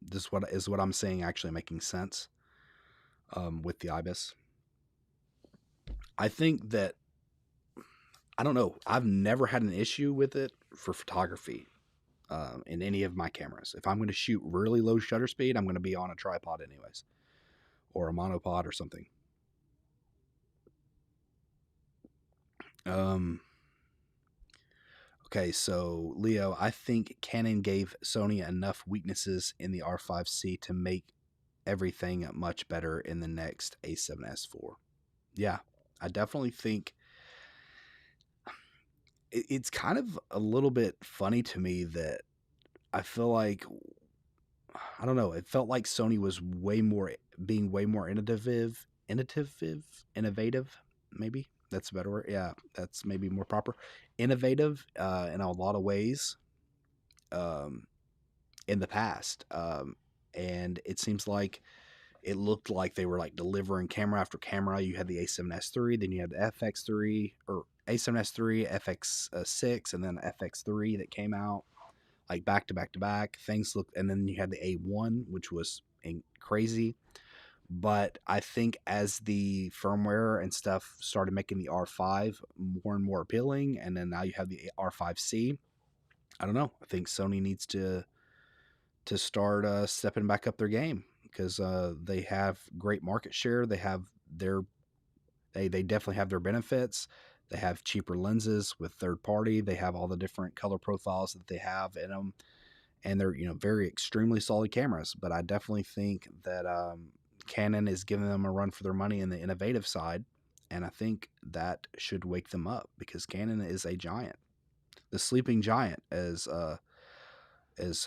This what I'm saying actually making sense with the IBIS? I think that I don't know. I've never had an issue with it for photography in any of my cameras. If I'm going to shoot really low shutter speed, I'm going to be on a tripod anyways, or a monopod or something. Okay, so Leo, I think Canon gave Sony enough weaknesses in the R5C to make everything much better in the next A7S IV. Yeah, I definitely think it's kind of a little bit funny to me that I feel like, I don't know, it felt like Sony was being way more innovative, maybe that's a better word. Yeah, that's maybe more proper. Innovative in a lot of ways in the past. And it seems like it looked like they were like delivering camera after camera. You had the A7S III, then you had the FX3 or A7S III, FX6, and then FX3 that came out like back to back to back. Things looked, and then you had the A1, which was crazy. But I think as the firmware and stuff started making the R5 more and more appealing, and then now you have the R5C, I don't know. I think Sony needs to start stepping back up their game because they have great market share. They have they definitely have their benefits. They have cheaper lenses with third party. They have all the different color profiles that they have in them, and they're very extremely solid cameras. But I definitely think that Canon is giving them a run for their money in the innovative side, and I think that should wake them up because Canon is a giant, the sleeping giant, as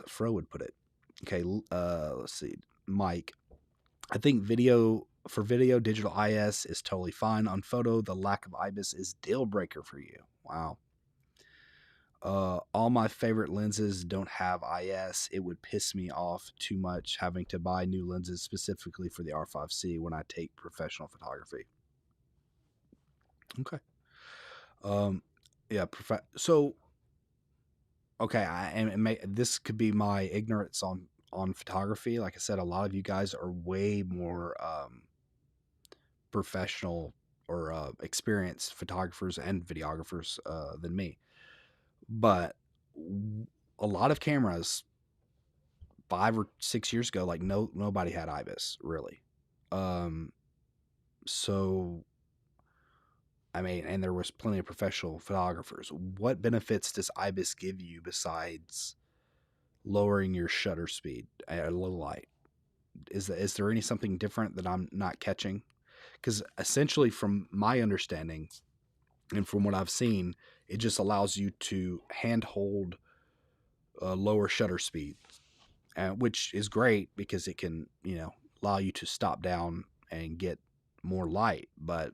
Fro would put it. Okay, let's see, Mike. I think video digital IS is totally fine. On photo, the lack of IBIS is deal breaker for you. Wow. All my favorite lenses don't have IS. It would piss me off too much having to buy new lenses specifically for the R5C when I take professional photography. Okay. Yeah. So, okay. This could be my ignorance on photography. Like I said, a lot of you guys are way more professional or experienced photographers and videographers than me. But a lot of cameras 5 or 6 years ago, like nobody had IBIS really. So I mean, and there was plenty of professional photographers. What benefits does IBIS give you besides lowering your shutter speed at low light? Is there any something different that I'm not catching? Because essentially, from my understanding and from what I've seen, it just allows you to handhold a lower shutter speed, which is great because it can, allow you to stop down and get more light. But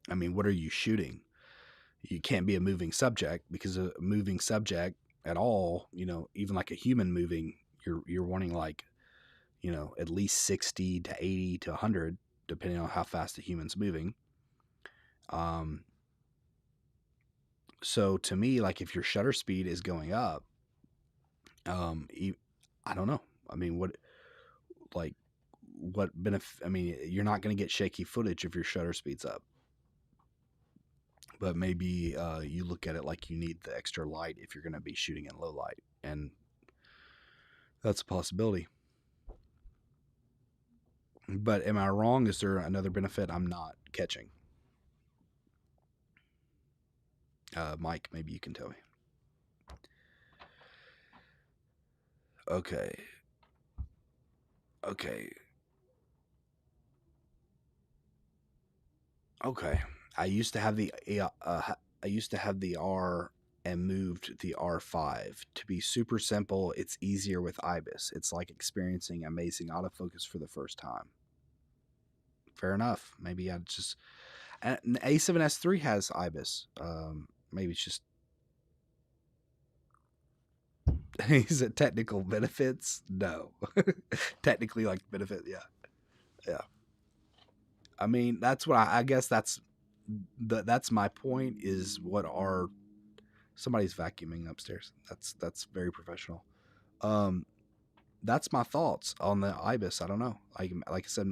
I mean, what are you shooting? You can't be a moving subject, because a moving subject at all, even like a human moving, you're wanting like, at least 60 to 80 to 100, depending on how fast the human's moving. Um, so to me, like if your shutter speed is going up, um, I don't know. I mean, like, what benefit? I mean, you're not going to get shaky footage if your shutter speed's up. But maybe you look at it like you need the extra light if you're going to be shooting in low light, and that's a possibility. But am I wrong? Is there another benefit I'm not catching? Mike, maybe you can tell me. Okay. Okay. Okay. I used to have the R and moved the R5 to be super simple. It's easier with IBIS. It's like experiencing amazing autofocus for the first time. Fair enough. Maybe I just and A7S III has IBIS. Maybe it's just is it technical benefits? No. Technically, like benefit, yeah. Yeah. I mean, that's what I guess that's my point, is what are somebody's vacuuming upstairs. That's very professional. Um that's my thoughts on the IBIS. I don't know. Like I said,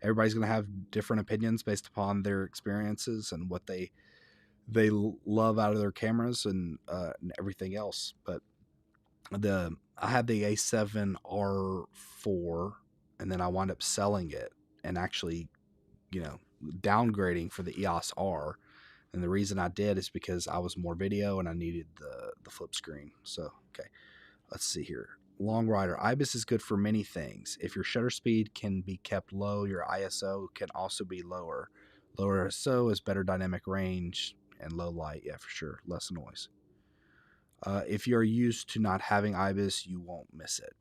everybody's going to have different opinions based upon their experiences and what they love out of their cameras and everything else. But I had the A7R4, and then I wound up selling it and actually, downgrading for the EOS R. And the reason I did is because I was more video and I needed the flip screen. So, okay, let's see here. Long Rider. IBIS is good for many things. If your shutter speed can be kept low, your ISO can also be lower. Lower ISO is better dynamic range and low light. Yeah, for sure. Less noise. If you're used to not having IBIS, you won't miss it.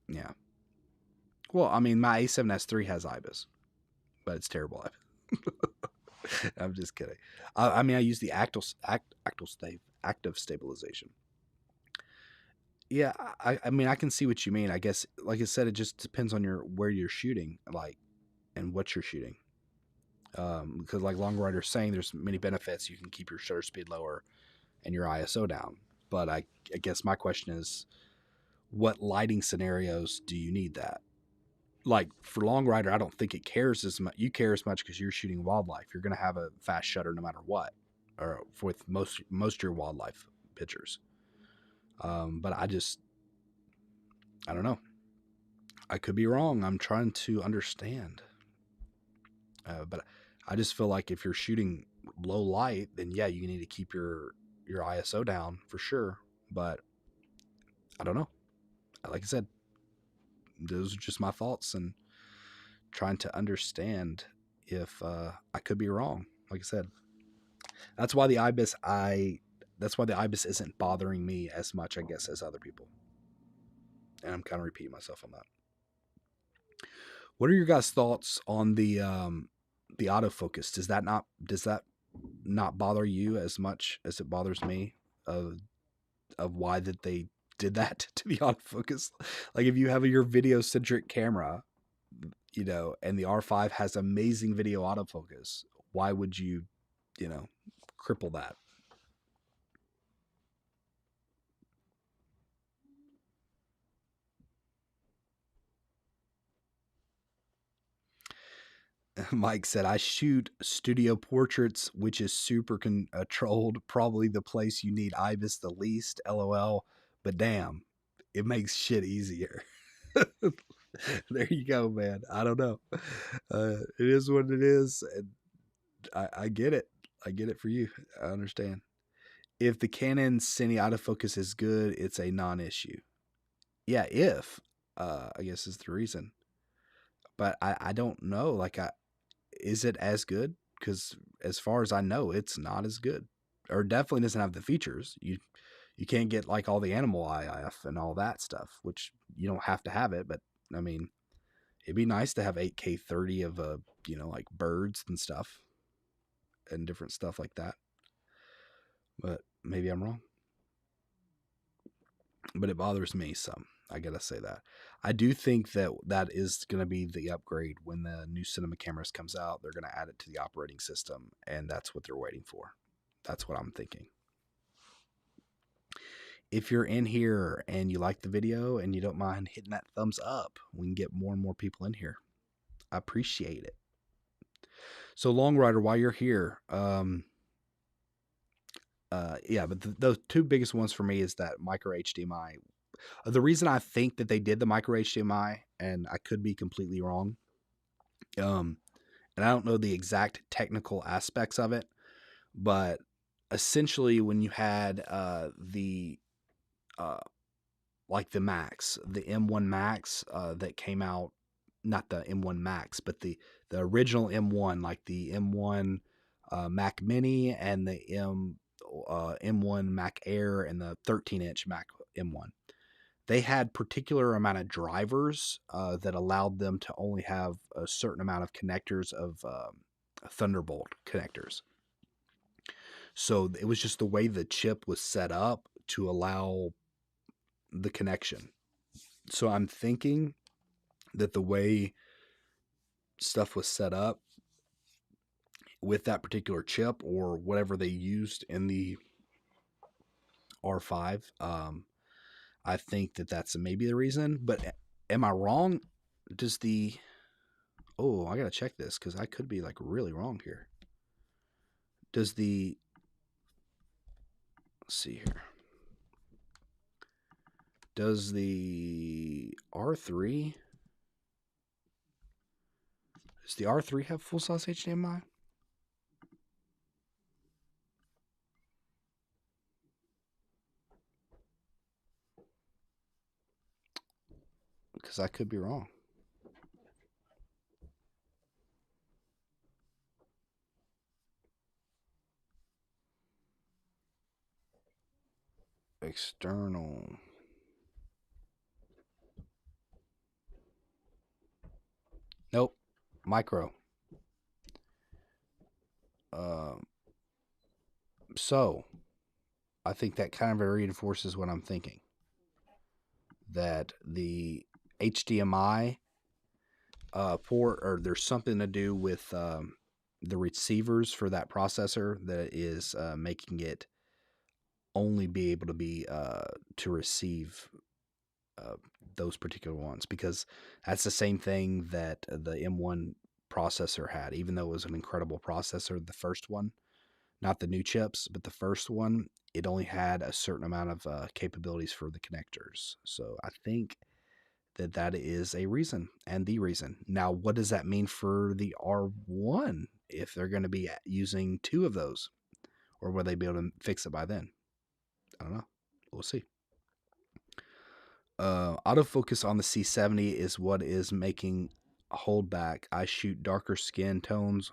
Yeah. Well, I mean, my A7S III has IBIS, but it's terrible IBIS. I'm just kidding. I mean, I use the active stabilization. Yeah, I mean, I can see what you mean. I guess, like I said, it just depends on where you're shooting, like, and what you're shooting. Because like Long Rider's saying, there's many benefits. You can keep your shutter speed lower and your ISO down. But I guess my question is, what lighting scenarios do you need that? Like for Long Rider, I don't think it cares as much. You care as much because you're shooting wildlife. You're going to have a fast shutter no matter what, or with most of your wildlife pictures. But I don't know. I could be wrong. I'm trying to understand. But I just feel like if you're shooting low light, then yeah, you need to keep your ISO down for sure. But I don't know. Like I said, those are just my thoughts and trying to understand if I could be wrong. Like I said, that's why the IBIS isn't bothering me as much, I guess, as other people. And I'm kind of repeating myself on that. What are your guys' thoughts on the autofocus? Does that not bother you as much as it bothers me, of why that they did that to the autofocus? Like if you have your video centric camera, and the R5 has amazing video autofocus, why would you, cripple that? Mike said, I shoot studio portraits, which is super controlled. Probably the place you need IBIS the least. LOL. But damn, it makes shit easier. There you go, man. I don't know. It is what it is. And I get it. I get it for you. I understand. If the Canon Cine autofocus is good, it's a non issue. Yeah, if. I guess is the reason. But I don't know. Like, is it as good? Because as far as I know, it's not as good, or definitely doesn't have the features. You can't get like all the animal IF and all that stuff, which you don't have to have it. But I mean, it'd be nice to have 8K 30 of like birds and stuff and different stuff like that. But maybe I'm wrong. But it bothers me some. I gotta say that. I do think that is going to be the upgrade when the new cinema cameras comes out. They're going to add it to the operating system, and that's what they're waiting for. That's what I'm thinking. If you're in here and you like the video and you don't mind hitting that thumbs up, we can get more and more people in here. I appreciate it. So Long Rider, while you're here, yeah, but the two biggest ones for me is that micro HDMI. The reason I think that they did the micro HDMI, and I could be completely wrong, and I don't know the exact technical aspects of it, but essentially when you had the like the Max, the M1 Max that came out, not the M1 Max, but the original M1, like the M1 Mac Mini and the M1 Mac Air and the 13-inch Mac M1. They had particular amount of drivers that allowed them to only have a certain amount of connectors of Thunderbolt connectors. So it was just the way the chip was set up to allow the connection. So I'm thinking that the way stuff was set up with that particular chip or whatever they used in the R5, I think that that's maybe the reason. But am I wrong? Does the... Oh, I gotta check this because I could be like really wrong here. Does the... Let's see here. Does the R3... Does the R3 have full size HDMI? Because I could be wrong. External. Nope. Micro. So I think that kind of reinforces what I'm thinking. That the HDMI port, or there's something to do with the receivers for that processor that is making it only be able to be to receive those particular ones, because that's the same thing that the M1 processor had. Even though it was an incredible processor, the first one, not the new chips, but the first one, it only had a certain amount of capabilities for the connectors. So I think that is a reason, and the reason. Now, what does that mean for the R1 if they're going to be using two of those? Or will they be able to fix it by then? I don't know. We'll see. Autofocus on the C70 is what is making hold back. I shoot darker skin tones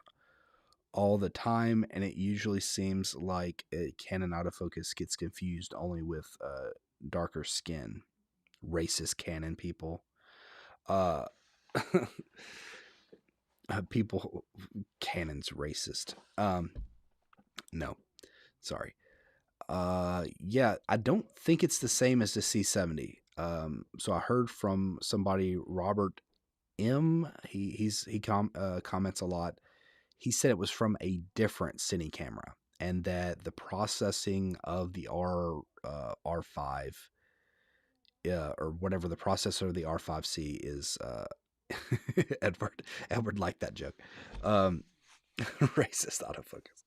all the time, and it usually seems like a Canon autofocus gets confused only with darker skin. Racist Canon people. People, Canon's racist. No, sorry. Yeah, I don't think it's the same as the C70. So I heard from somebody, Robert M. He comments a lot. He said it was from a different cine camera, and that the processing of the R5, or whatever the processor of the R5C is. Edward liked that joke. Racist autofocus.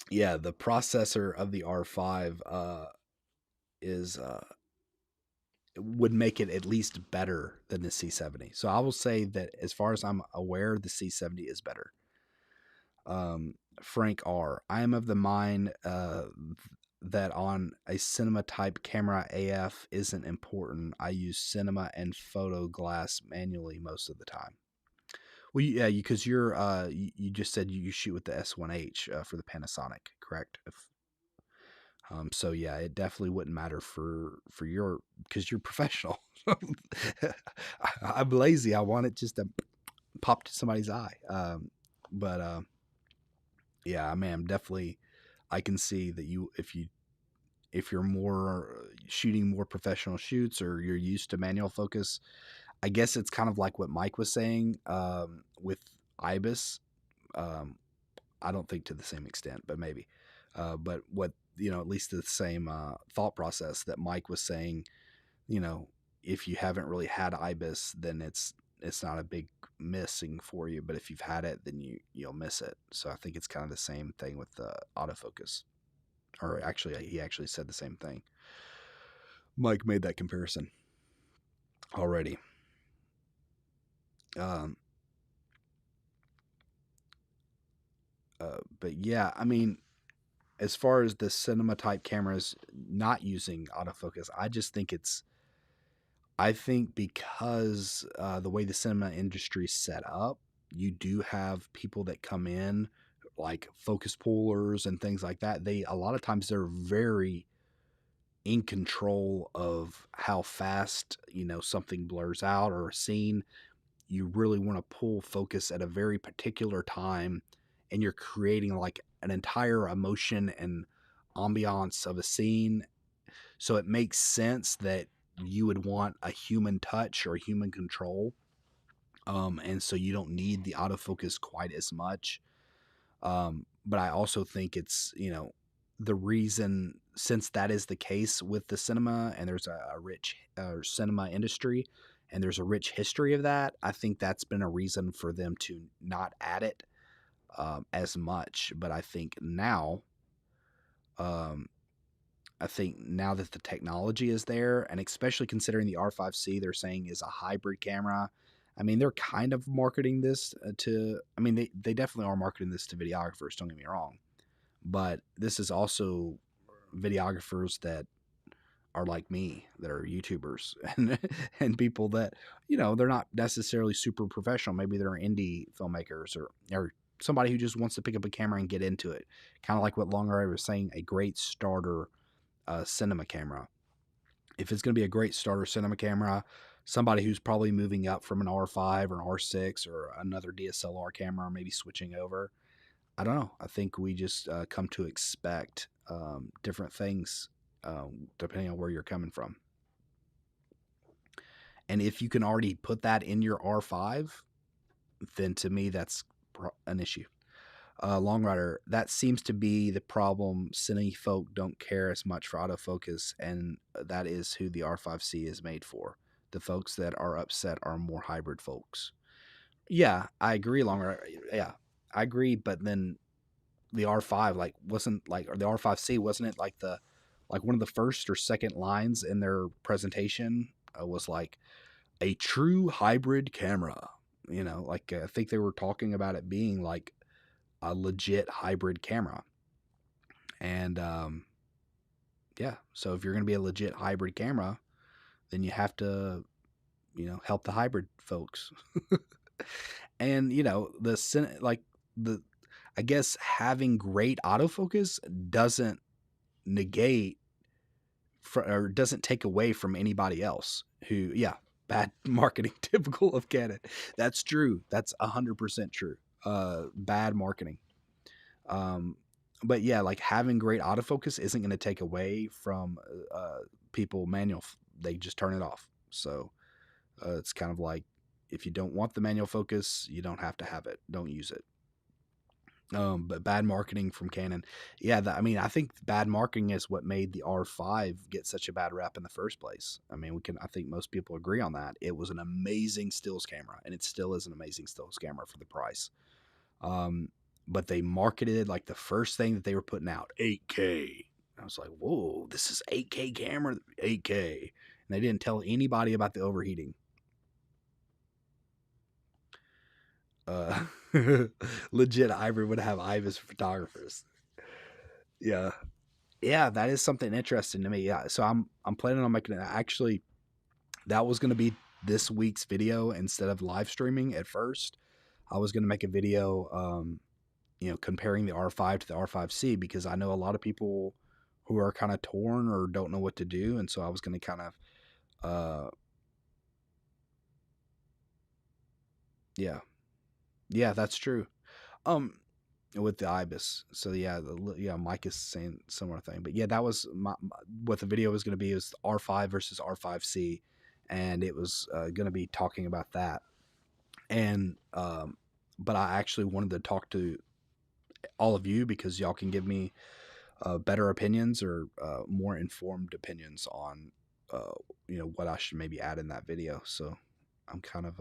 Yeah, the processor of the R5 is would make it at least better than the C70. So I will say that as far as I'm aware, the C70 is better. Frank R. I am of the mind that on a cinema type camera AF isn't important. I use cinema and photo glass manually most of the time. Well, yeah, because you just said you shoot with the S1H for the Panasonic, correct? So yeah, it definitely wouldn't matter for your because you're professional. I'm lazy. I want it just to pop to somebody's eye. But yeah, I mean, I'm definitely. I can see that if you're more shooting more professional shoots or you're used to manual focus, I guess it's kind of like what Mike was saying with Ibis. Um, I don't think to the same extent, but maybe. But what at least the same thought process that Mike was saying. You know, if you haven't really had Ibis, then it's not a big missing for you. But if you've had it, then you'll miss it. So I think it's kind of the same thing with the autofocus. Or actually, he actually said the same thing. Mike made that comparison already. Um, but yeah, I mean, as far as the cinema type cameras not using autofocus, I think because the way the cinema industry is set up, you do have people that come in like focus pullers and things like that. A lot of times they're very in control of how fast something blurs out or a scene. You really want to pull focus at a very particular time, and you're creating like an entire emotion and ambiance of a scene, so it makes sense that you would want a human touch or human control. And so you don't need the autofocus quite as much. But I also think it's, the reason, since that is the case with the cinema and there's a rich cinema industry and there's a rich history of that, I think that's been a reason for them to not add it as much. But um, I think now that the technology is there, and especially considering the R5C, they're saying is a hybrid camera. I mean, they're kind of marketing this I mean, they definitely are marketing this to videographers, don't get me wrong. But this is also videographers that are like me, that are YouTubers and people that, they're not necessarily super professional. Maybe they're indie filmmakers or somebody who just wants to pick up a camera and get into it. Kind of like what Long Ray was saying, a great starter cinema camera. If it's going to be a great starter cinema camera, somebody who's probably moving up from an R5 or an R6 or another DSLR camera, maybe switching over. I don't know. I think we just come to expect different things depending on where you're coming from. And if you can already put that in your R5, then to me, that's an issue. Long Rider, that seems to be the problem. Cine folk don't care as much for autofocus, and that is who the R5C is made for. The folks that are upset are more hybrid folks. Yeah, I agree, Long Rider. Yeah, I agree, but then the R5 wasn't like, or the R5C wasn't it like one of the first or second lines in their presentation was like a true hybrid camera. I think they were talking about it being like a legit hybrid camera. And yeah, so if you're going to be a legit hybrid camera, then you have to, help the hybrid folks. And the I guess having great autofocus doesn't negate or doesn't take away from anybody else who, yeah, bad marketing, typical of Canon. That's true. That's 100% true. Bad marketing. But yeah, like having great autofocus isn't going to take away from people manual. They just turn it off. So it's kind of like, if you don't want the manual focus, you don't have to have it. Don't use it. But bad marketing from Canon. Yeah, I mean, I think bad marketing is what made the R5 get such a bad rap in the first place. I mean, I think most people agree on that. It was an amazing stills camera, and it still is an amazing stills camera for the price. But they marketed like the first thing that they were putting out, 8K. I was like, whoa, this is 8K camera, 8K. And they didn't tell anybody about the overheating. Legit hybrid would have Ibis photographers. Yeah. Yeah, that is something interesting to me. Yeah, so I'm planning on making it. Actually, that was going to be this week's video instead of live streaming at first. I was going to make a video, comparing the R5 to the R5C because I know a lot of people who are kind of torn or don't know what to do, and so I was going to kind of, yeah, yeah, that's true. Um, with the Ibis, so yeah, Mike is saying similar thing, but yeah, that was what the video was going to be. Is R5 versus R5C, and it was going to be talking about that. And but I actually wanted to talk to all of you because y'all can give me better opinions or more informed opinions on what I should maybe add in that video. So I'm kind of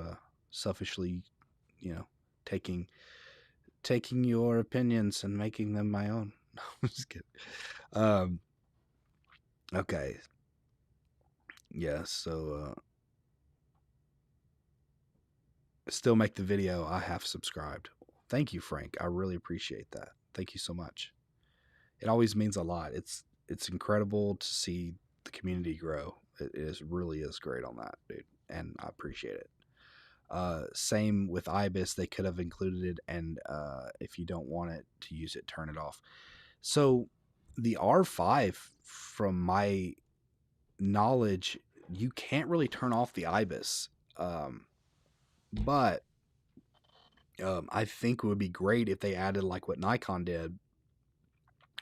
selfishly, you know, taking your opinions and making them my own. No, I'm just kidding. Um, okay, yeah. So still make the video. I have subscribed. Thank you, Frank. I really appreciate that. Thank you so much. It always means a lot. It's incredible to see the community grow. It is really is great on that, dude, and I appreciate it. Same with Ibis. They could have included it, and if you don't want it to use it, turn it off. So the R5, from my knowledge, you can't really turn off the Ibis, but I think it would be great if they added like what Nikon did,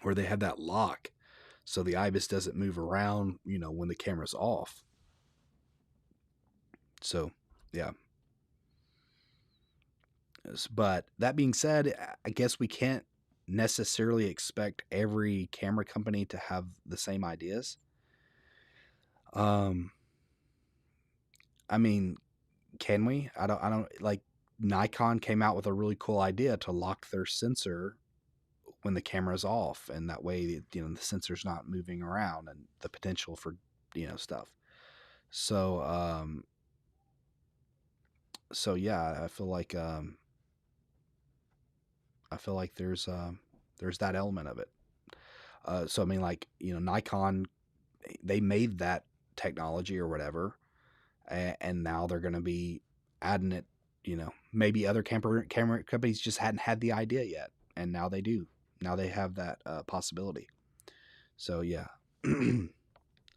where they had that lock so the Ibis doesn't move around, when the camera's off. So, yeah. But that being said, I guess we can't necessarily expect every camera company to have the same ideas. Um, I mean, can we? I don't like Nikon came out with a really cool idea to lock their sensor when the camera's off, and that way, the sensor's not moving around and the potential for, stuff. So, yeah, I feel like there's that element of it. So I mean, like, Nikon, they made that technology or whatever, and now they're going to be adding it. Maybe other camera companies just hadn't had the idea yet, and now they do. Now they have that possibility. So yeah.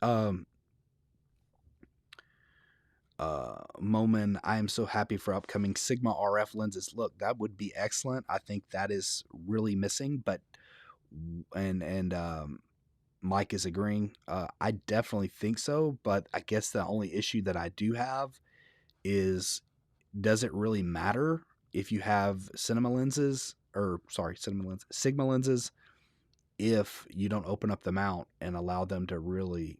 um, Momin, I am so happy for upcoming Sigma RF lenses. Look, that would be excellent. I think that is really missing, but and Mike is agreeing. I definitely think so, but I guess the only issue that I do have is, does it really matter if you have Sigma lenses, if you don't open up the mount and allow them to really,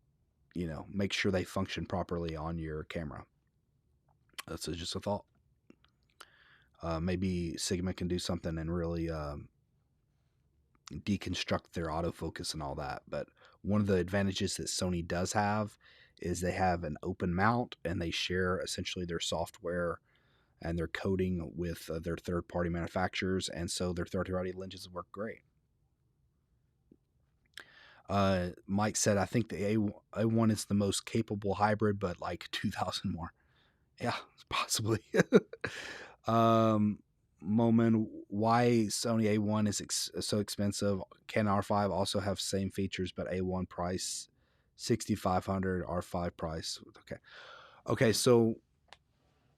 make sure they function properly on your camera? That's just a thought. Maybe Sigma can do something and really deconstruct their autofocus and all that. But one of the advantages that Sony does have is they have an open mount, and they share essentially their software and their coding with their third-party manufacturers, and so their third-party lenses work great. Mike said, I think the A1 is the most capable hybrid, but like 2,000 more. Yeah, possibly. Moment, why Sony A1 is so expensive? Canon R5 also have same features, but A1 price 6,500, R5 price. Okay. So,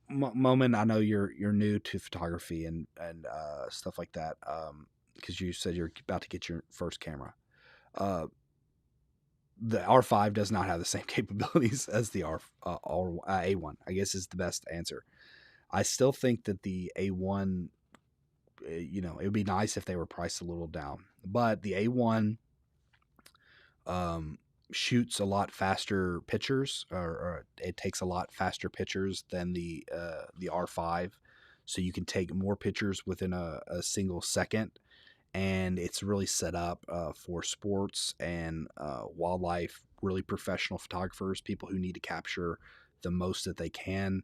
Moment, I know you're new to photography and stuff like that. Because you said you're about to get your first camera. The R5 does not have the same capabilities as the A1, I guess, is the best answer. I still think that the A1, it would be nice if they were priced a little down, but the A1 shoots a lot faster pictures, or it takes a lot faster pictures than the R5, so you can take more pictures within a single second, and it's really set up for sports and wildlife, really professional photographers, people who need to capture the most that they can.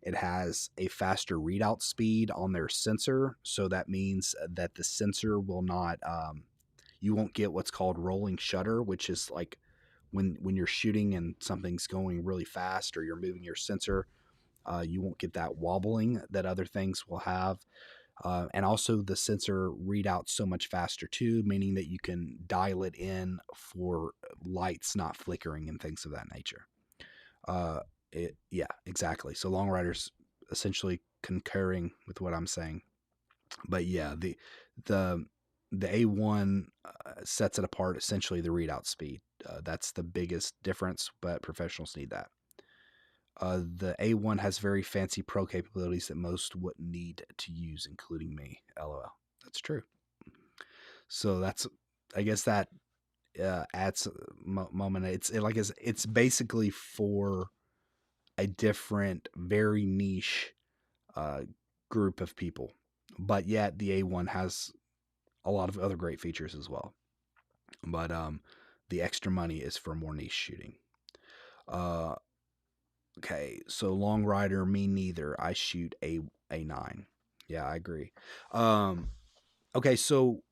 It has a faster readout speed on their sensor, so that means that the sensor will not, you won't get what's called rolling shutter, which is like when you're shooting and something's going really fast or you're moving your sensor, you won't get that wobbling that other things will have. And also the sensor readouts so much faster too, meaning that you can dial it in for lights not flickering and things of that nature. Yeah, exactly. So Long Rider's essentially concurring with what I'm saying. But yeah, the the A1 sets it apart. Essentially, the readout speed. That's the biggest difference, but professionals need that. The A1 has very fancy pro capabilities that most wouldn't need to use, including me. LOL. That's true. So that's, I guess that adds moment. It's basically for a different, very niche uh, group of people, but yet the A1 has a lot of other great features as well. But the extra money is for more niche shooting. Uh, okay, so Long Rider, me neither. I shoot A9. Yeah, I agree. Okay, so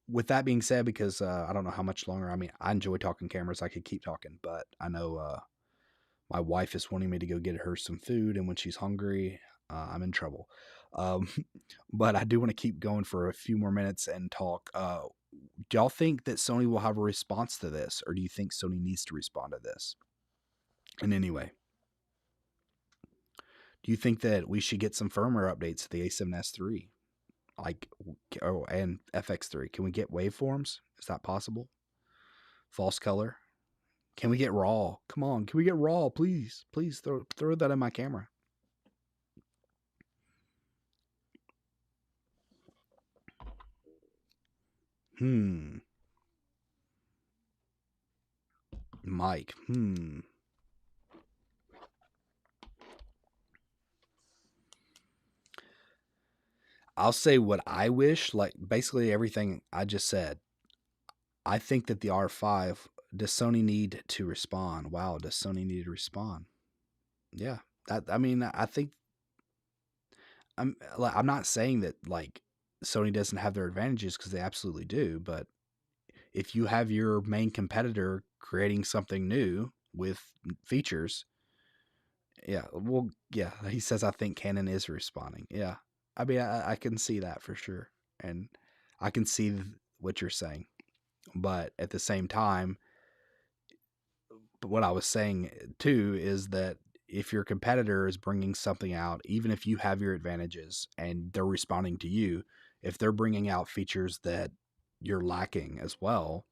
with that being said, because I don't know how much longer. I mean, I enjoy talking cameras. I could keep talking, but I know my wife is wanting me to go get her some food, and when she's hungry, I'm in trouble. Um, but I do want to keep going for a few more minutes and talk. Do y'all think that Sony will have a response to this, or do you think Sony needs to respond to this in any way? Do you think that we should get some firmware updates to the A7S III, like, and FX3? Can we get waveforms? Is that possible? False color? Can we get raw? Come on, can we get raw, please? Please throw that in my camera. Mike. I'll say what I wish, like basically everything I just said. I think that the R5, does Sony need to respond? Wow, does Sony need to respond? Yeah. I mean, I think I'm not saying that like Sony doesn't have their advantages, because they absolutely do, but if you have your main competitor creating something new with features, yeah, well, yeah, he says I think Canon is responding. Yeah, I mean, I can see that for sure, and I can see what you're saying, but at the same time, what I was saying too is that if your competitor is bringing something out, even if you have your advantages and they're responding to you, if they're bringing out features that you're lacking as well,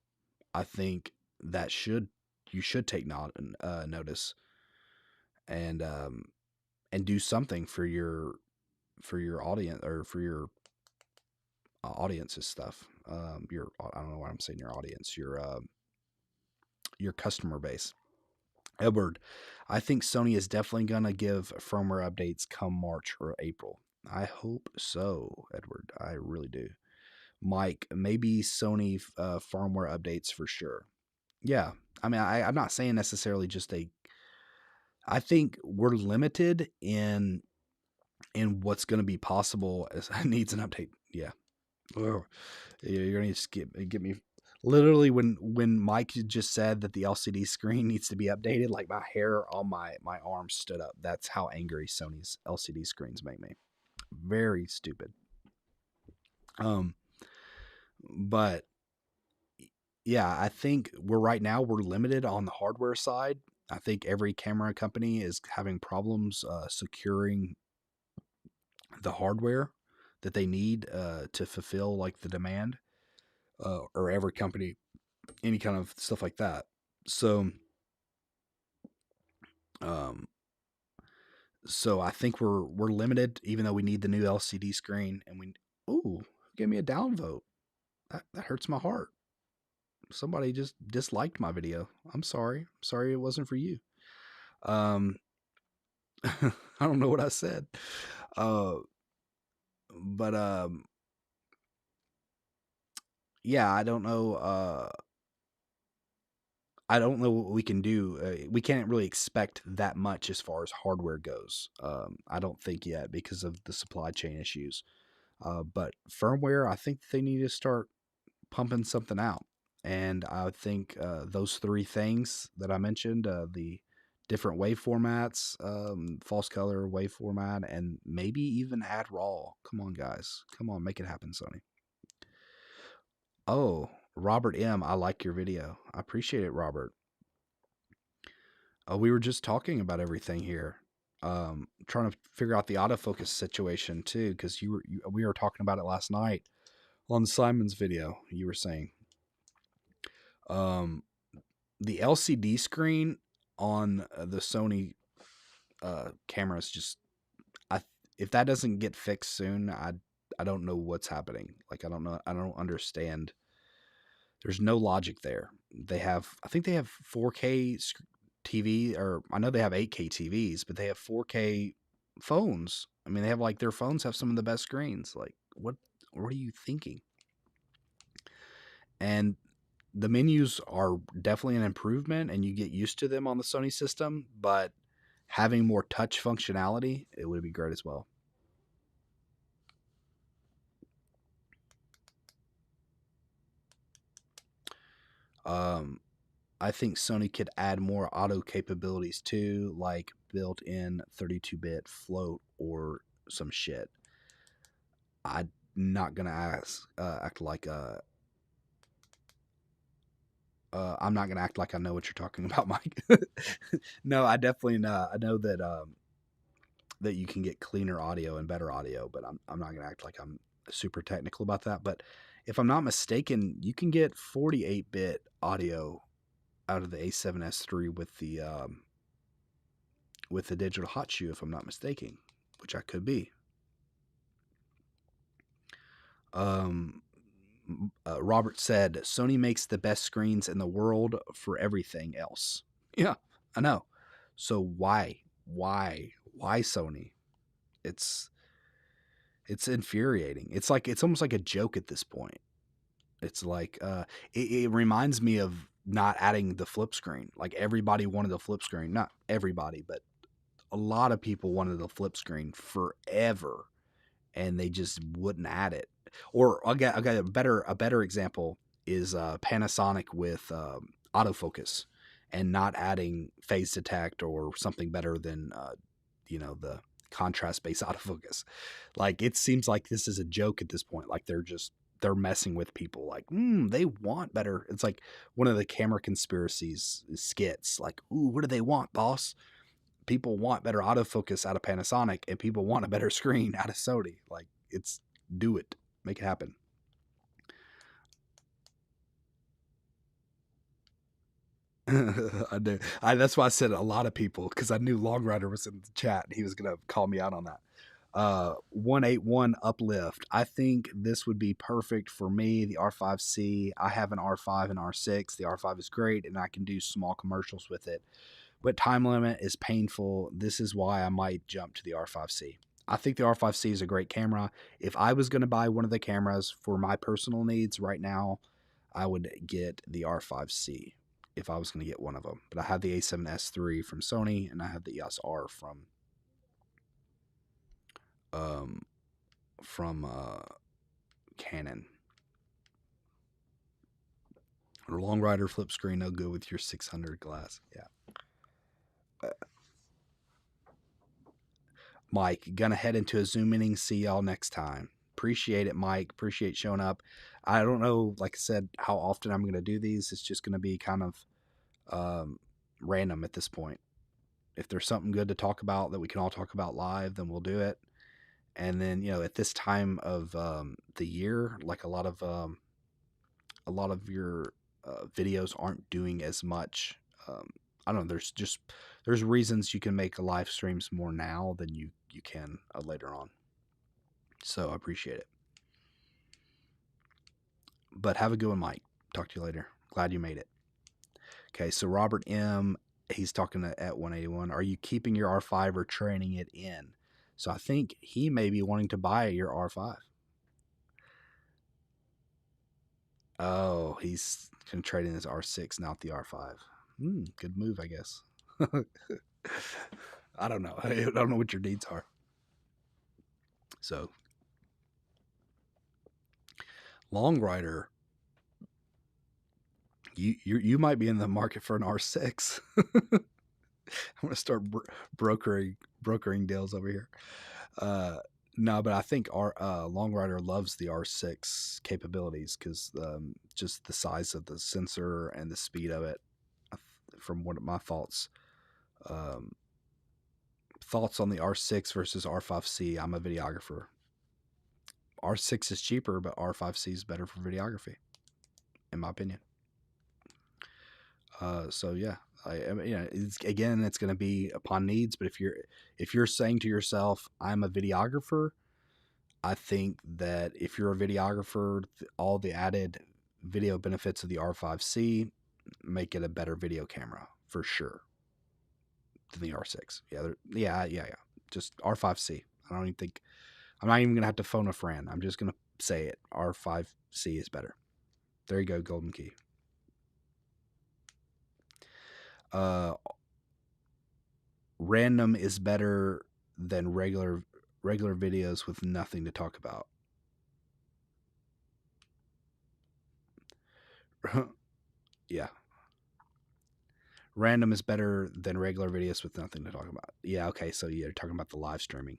I think that you should take notice and do something for your audience, or for your audience's stuff. Your, I don't know why I'm saying your audience, your customer base. Edward, I think Sony is definitely gonna give firmware updates come March or April. I hope so, Edward. I really do. Mike, maybe Sony firmware updates for sure. Yeah, I mean, I'm not saying necessarily just a. I think we're limited in what's going to be possible as needs an update. Yeah. Oh, you're going to get me. Literally, when Mike just said that the LCD screen needs to be updated, like my hair on my arm stood up. That's how angry Sony's LCD screens make me. Very stupid. Um, but yeah, I think right now we're limited on the hardware side. I think every camera company is having problems securing the hardware that they need to fulfill like the demand, or every company, any kind of stuff like that. So, um, so I think we're limited, even though we need the new LCD screen, and we. Ooh, give me a downvote. That hurts my heart. Somebody just disliked my video. I'm sorry. Sorry it wasn't for you. Um, I don't know what I said. Uh, but yeah, I don't know. I don't know what we can do. We can't really expect that much as far as hardware goes. I don't think yet, because of the supply chain issues. But firmware, I think they need to start pumping something out. And I think those three things that I mentioned, the different wave formats, false color wave format, and maybe even add raw. Come on, guys. Come on, make it happen, Sony. Oh, Robert M., I like your video. I appreciate it, Robert. We were just talking about everything here. Trying to figure out the autofocus situation too, because we were talking about it last night on Simon's video. You were saying the LCD screen on the Sony cameras just if that doesn't get fixed soon, I don't know what's happening. Like I don't understand. There's no logic there. I think they have 4K TV, or I know they have 8K TVs, but they have 4K phones. I mean, they have their phones have some of the best screens. Like what are you thinking? And the menus are definitely an improvement, and you get used to them on the Sony system, but having more touch functionality, it would be great as well. I think Sony could add more auto capabilities too, like built-in 32-bit float or some shit. I'm not gonna act like I'm not gonna act like I know what you're talking about, Mike. No, I definitely not. I know that you can get cleaner audio and better audio, but I'm not gonna act like I'm super technical about that. But if I'm not mistaken, you can get 48-bit audio out of the A7S III with the digital hot shoe, if I'm not mistaken, which I could be. Robert said Sony makes the best screens in the world for everything else. Yeah, I know. So why Sony? It's infuriating. It's almost like a joke at this point. It's like it reminds me of not adding the flip screen. Like everybody wanted the flip screen. Not everybody, but a lot of people wanted the flip screen forever, and they just wouldn't add it. Or I got a better example is Panasonic with autofocus and not adding phase detect or something better than the contrast based autofocus. Like it seems like this is a joke at this point. Like they're messing with people. Like they want better. It's like one of the camera conspiracies skits. Like, ooh, what do they want, boss? People want better autofocus out of Panasonic, and people want a better screen out of Sony. Like it's do it, make it happen. I do. That's why I said a lot of people, because I knew Long Rider was in the chat. And he was gonna call me out on that. 181 Uplift. I think this would be perfect for me. The R5C. I have an R5 and R6. The R5 is great, and I can do small commercials with it. But time limit is painful. This is why I might jump to the R5C. I think the R5C is a great camera. If I was going to buy one of the cameras for my personal needs right now, I would get the R5C if I was going to get one of them. But I have the A7S III from Sony, and I have the EOS R from Canon. Long Rider flip screen, no good with your 600 glass. Yeah. Mike, gonna head into a Zoom meeting. See y'all next time. Appreciate it, Mike. Appreciate showing up. I don't know, like I said, how often I'm gonna do these. It's just gonna be kind of random at this point. If there's something good to talk about that we can all talk about live, then we'll do it. And then at this time of the year, like a lot of your videos aren't doing as much. I don't know. There's reasons you can make live streams more now than you can later on. So I appreciate it. But have a good one, Mike. Talk to you later. Glad you made it. Okay, so Robert M., he's talking at 181. Are you keeping your R5 or trading it in? So I think he may be wanting to buy your R5. Oh, he's going to trade in his R6, not the R5. Good move, I guess. I don't know. I don't know what your needs are. So, Long Rider you might be in the market for an R6. I'm gonna start brokering deals over here. No, but I think our Long Rider loves the R6 capabilities because just the size of the sensor and the speed of it. From what my um, thoughts on the R6 versus R5C. I'm a videographer. R6 is cheaper, but R5C is better for videography, in my opinion. So yeah, I mean, it's going to be upon needs. But if you're saying to yourself, I'm a videographer, I think that if you're a videographer, all the added video benefits of the R5C make it a better video camera for sure than the R6. Yeah. Just R5C. I don't even think I'm not even gonna have to phone a friend. I'm just gonna say it. R5C is better. There you go, Golden Key. Random is better than regular videos with nothing to talk about. Yeah. Random is better than regular videos with nothing to talk about. Yeah, okay, so you're talking about the live streaming.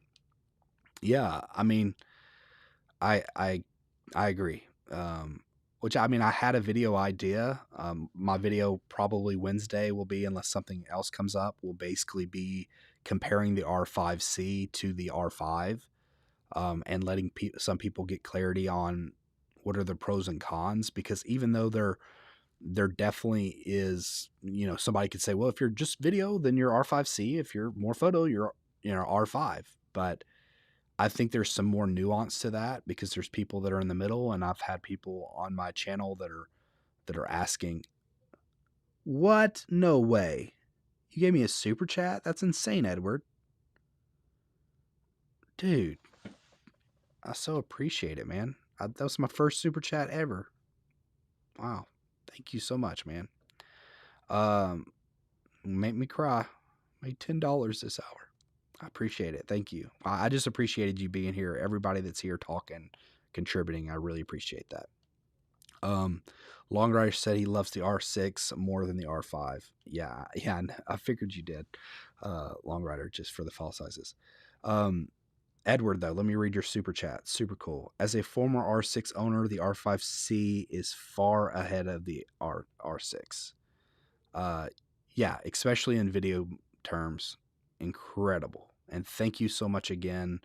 Yeah, I mean, I agree. Which I mean, I had a video idea. My video probably Wednesday will be, unless something else comes up, will basically be comparing the R5C to the R5, and letting some people get clarity on what are the pros and cons. Because even though there definitely is, somebody could say, well, if you're just video, then you're R5C. If you're more photo, you're R5. But I think there's some more nuance to that because there's people that are in the middle, and I've had people on my channel that are asking, "What? No way! You gave me a super chat? That's insane, Edward. Dude, I so appreciate it, man. That was my first super chat ever. Wow, thank you so much, man. Make me cry. Made $10 this hour. I appreciate it. Thank you. I just appreciated you being here. Everybody that's here talking, contributing, I really appreciate that. Long Rider said he loves the R6 more than the R5. Yeah, I figured you did. Long Rider, just for the file sizes. Edward, though, let me read your super chat. Super cool. As a former R6 owner, the R5C is far ahead of the R6. Yeah, especially in video terms, incredible. And thank you so much again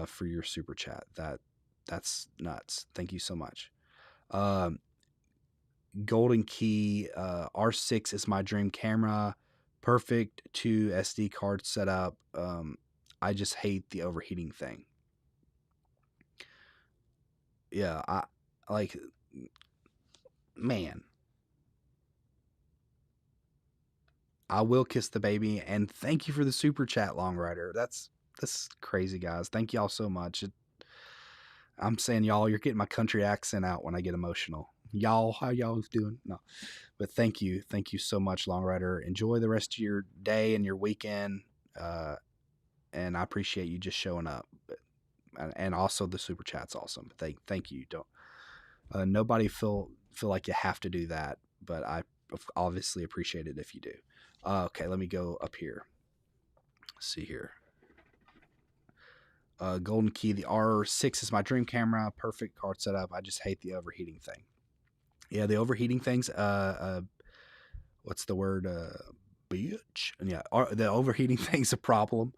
for your super chat. That's nuts. Thank you so much. Golden Key, R6 is my dream camera. Perfect 2 SD card setup. I just hate the overheating thing. Yeah, I like, man. I will kiss the baby, and thank you for the super chat, Long Rider. That's crazy, guys. Thank y'all so much. I'm saying y'all, you're getting my country accent out when I get emotional. Y'all, how y'all doing? No, but thank you so much, Long Rider. Enjoy the rest of your day and your weekend, and I appreciate you just showing up. And also the super chat's awesome. Thank you. Don't nobody feel like you have to do that, but I obviously appreciate it if you do. Okay, let me go up here. Let's see here. Golden Key, the R6 is my dream camera. Perfect card setup. I just hate the overheating thing. Yeah, the overheating things. What's the word? Bitch. And yeah, the overheating thing's a problem.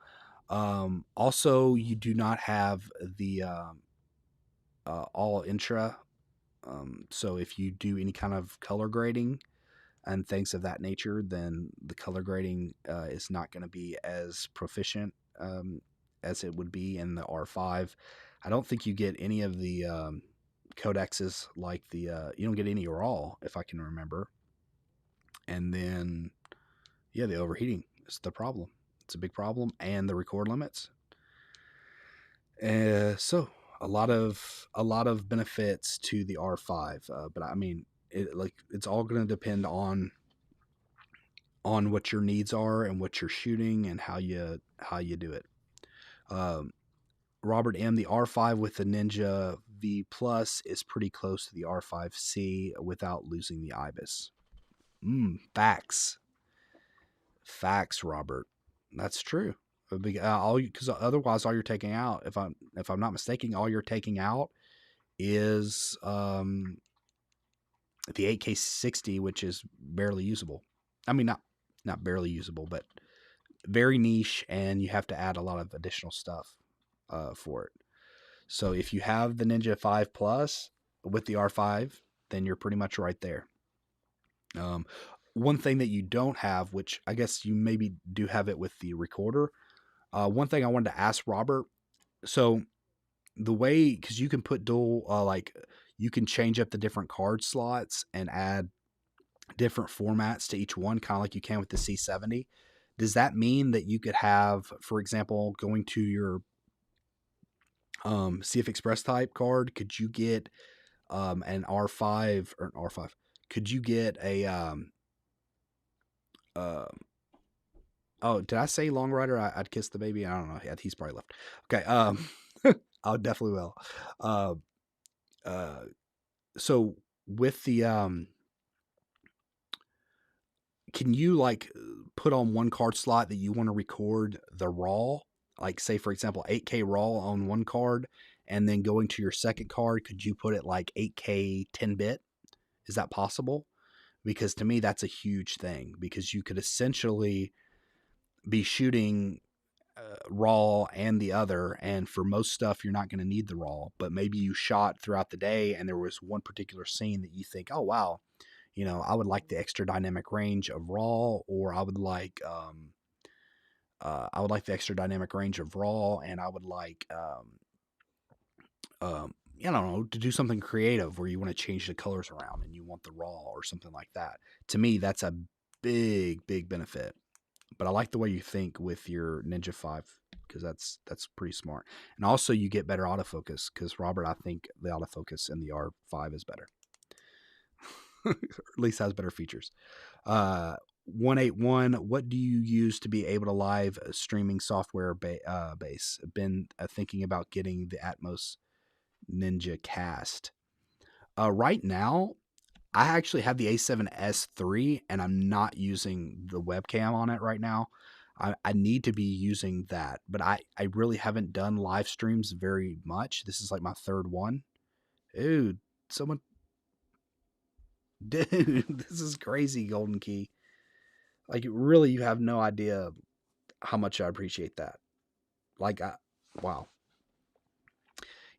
Also, you do not have the all intra. So if you do any kind of color grading and things of that nature, then the color grading is not going to be as proficient as it would be in the R5. I don't think you get any of the codecs like the you don't get any RAW, if I can remember. And then yeah, the overheating is the problem. It's a big problem, and the record limits. So a lot of benefits to the R5, but I mean, it's all going to depend on what your needs are and what you're shooting and how you do it. Robert M, the R5 with the Ninja the Plus is pretty close to the R5C without losing the IBIS. Facts. Facts, Robert. That's true. Because otherwise, all you're taking out, if I'm not mistaken, all you're taking out is the 8K60, which is barely usable. I mean, not barely usable, but very niche, and you have to add a lot of additional stuff for it. So if you have the Ninja 5 Plus with the R5, then you're pretty much right there. One thing that you don't have, which I guess you maybe do have it with the recorder. One thing I wanted to ask Robert. So the way, because you can put dual, you can change up the different card slots and add different formats to each one, kind of like you can with the C70. Does that mean that you could have, for example, going to your CF Express type card, could you get an R5 or an R5? Could you get a oh, did I say Long Rider? I'd kiss the baby. I don't know. Yeah, he's probably left. Okay. I definitely will. So with the can you like put on one card slot that you want to record the RAW? Like say for example 8K RAW on one card, and then going to your second card, could you put it like 8K 10-bit? Is that possible? Because to me that's a huge thing, because you could essentially be shooting RAW and the other, and for most stuff you're not going to need the RAW, but maybe you shot throughout the day and there was one particular scene that you think, oh wow, you know, I would like the extra dynamic range of RAW, or I would like the extra dynamic range of RAW, and I would like I don't know, to do something creative where you want to change the colors around and you want the RAW or something like that. To me, that's a big benefit. But I like the way you think with your Ninja 5, because that's pretty smart. And also you get better autofocus, because Robert, I think the autofocus in the R5 is better. Or at least has better features. 181, what do you use to be able to live streaming software base? Been thinking about getting the Atmos Ninja Cast. Right now, I actually have the A7S III, and I'm not using the webcam on it right now. I need to be using that, but I really haven't done live streams very much. This is like my third one. Dude, this is crazy, Golden Key. Like, really, you have no idea how much I appreciate that. Like, wow.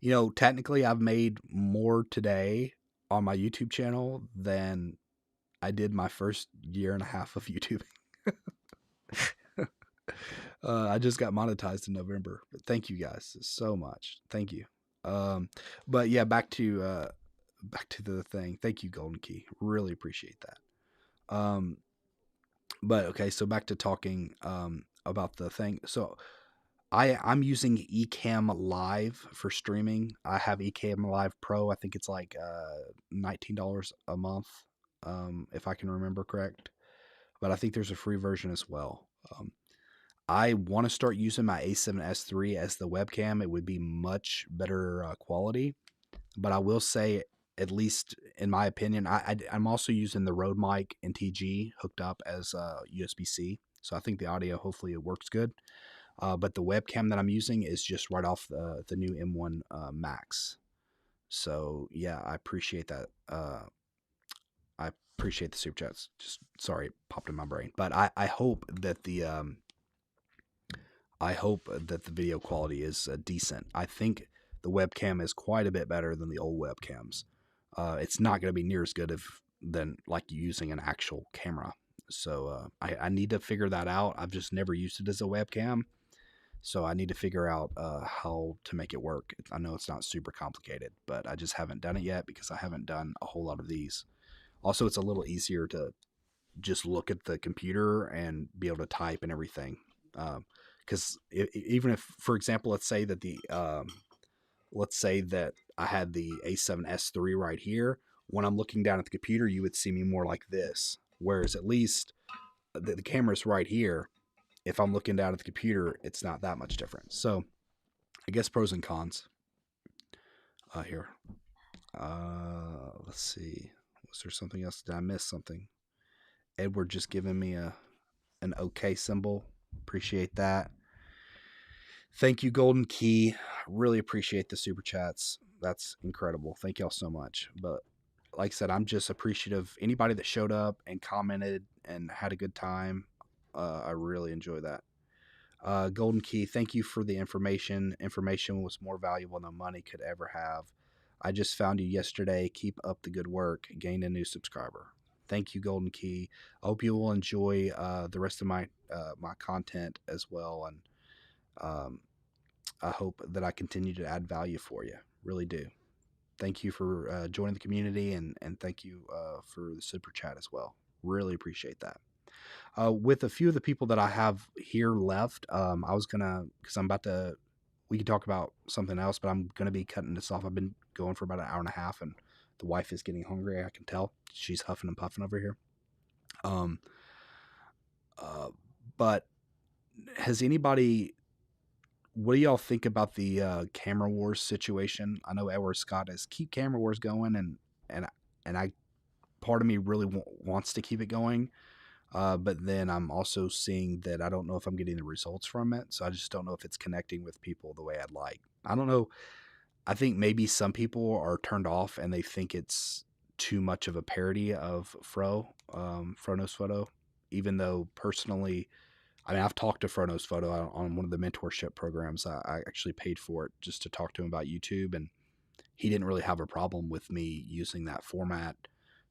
You know, technically, I've made more today on my YouTube channel than I did my first year and a half of YouTube. I just got monetized in November, but thank you guys so much. Thank you. But yeah, back to the thing. Thank you, Golden Key. Really appreciate that. But okay, so back to talking about the thing. So I'm using Ecamm Live for streaming. I have Ecamm Live Pro. I think it's like $19 a month, if I can remember correct. But I think there's a free version as well. I want to start using my A7S III as the webcam. It would be much better quality. But I will say, at least in my opinion, I'm also using the Rode mic NTG hooked up as USB-C. So I think the audio, hopefully it works good. But the webcam that I'm using is just right off the new M1 Max. So yeah, I appreciate that. I appreciate the super chats. Just sorry, it popped in my brain. But I hope that the video quality is decent. I think the webcam is quite a bit better than the old webcams. It's not going to be near as good than like using an actual camera. So I need to figure that out. I've just never used it as a webcam. So I need to figure out how to make it work. I know it's not super complicated, but I just haven't done it yet because I haven't done a whole lot of these. Also, it's a little easier to just look at the computer and be able to type and everything. Because even if, for example, let's say that I had the A7S III right here. When I'm looking down at the computer, you would see me more like this. Whereas at least the camera's right here. If I'm looking down at the computer, it's not that much different. So I guess pros and cons. Here. Let's see. Was there something else? Did I miss something? Edward just giving me an okay symbol. Appreciate that. Thank you, Golden Key. Really appreciate the super chats. That's incredible. Thank y'all so much. But like I said, I'm just appreciative. Anybody that showed up and commented and had a good time, I really enjoy that. Golden Key, thank you for the information. Information was more valuable than money could ever have. I just found you yesterday. Keep up the good work. Gained a new subscriber. Thank you, Golden Key. I hope you will enjoy the rest of my my content as well, and um, I hope that I continue to add value for you. Really do. Thank you for joining the community, and thank you for the super chat as well. Really appreciate that. With a few of the people that I have here left, I was gonna, because I'm about to, we can talk about something else, but I'm gonna be cutting this off. I've been going for about an hour and a half, and the wife is getting hungry. I can tell she's huffing and puffing over here. Um, uh, but has anybody? What do y'all think about the camera wars situation? I know Edward Scott is keep camera wars going, and and I part of me really wants to keep it going. But then I'm also seeing that I don't know if I'm getting the results from it. So I just don't know if it's connecting with people the way I'd like. I don't know. I think maybe some people are turned off and they think it's too much of a parody of Frono's Photo, even though personally, I mean, I've talked to Frono's Photo on one of the mentorship programs. I actually paid for it just to talk to him about YouTube, and he didn't really have a problem with me using that format.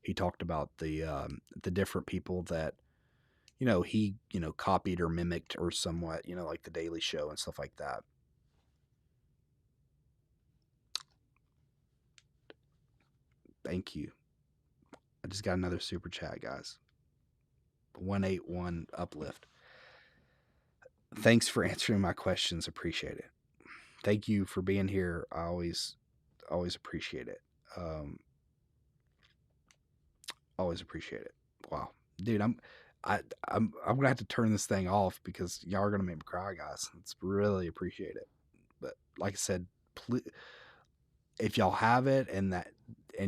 He talked about the different people that he, copied or mimicked or somewhat, like the Daily Show and stuff like that. Thank you. I just got another super chat, guys. 181 uplift. Thanks for answering my questions. Appreciate it. Thank you for being here. I always appreciate it. Always appreciate it. Wow, dude, I'm gonna have to turn this thing off because y'all are gonna make me cry, guys. It's really appreciate it. But like I said, please, if y'all have it and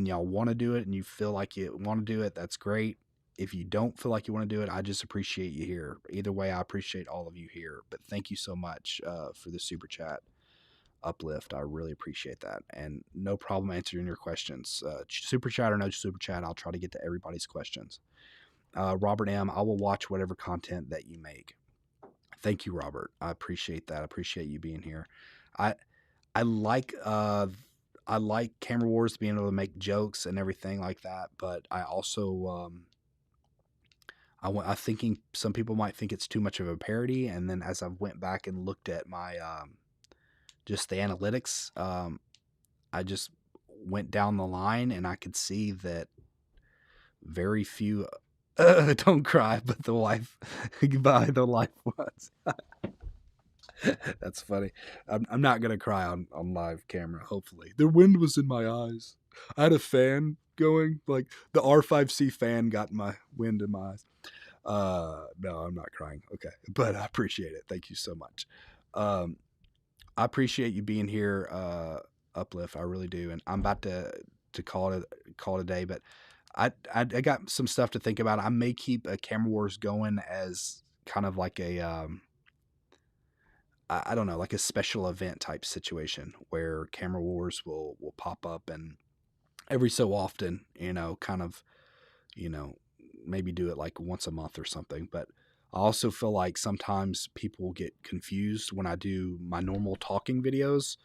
y'all want to do it and you feel like you want to do it, that's great. If you don't feel like you want to do it, I just appreciate you here. Either way, I appreciate all of you here. But thank you so much for the super chat uplift. I really appreciate that. And no problem answering your questions. Super chat or no super chat, I'll try to get to everybody's questions. Robert M., I will watch whatever content that you make. Thank you, Robert. I appreciate that. I appreciate you being here. I I like Camera Wars being able to make jokes and everything like that, but I also I'm thinking some people might think it's too much of a parody. And then as I went back and looked at my just the analytics, I just went down the line and I could see that very few. Don't cry, but the wife goodbye. The life was. That's funny. I'm not gonna cry on live camera. Hopefully, the wind was in my eyes. I had a fan going, like the R5C fan got my wind in my eyes. No, I'm not crying. Okay, but I appreciate it. Thank you so much. I appreciate you being here, Uplift. I really do, and I'm about to call it a day. But I got some stuff to think about. I may keep a Camera Wars going as kind of like a I don't know, like a special event type situation where Camera Wars will pop up, and every so often, kind of, you know, maybe do it like once a month or something. But I also feel like sometimes people get confused when I do my normal talking videos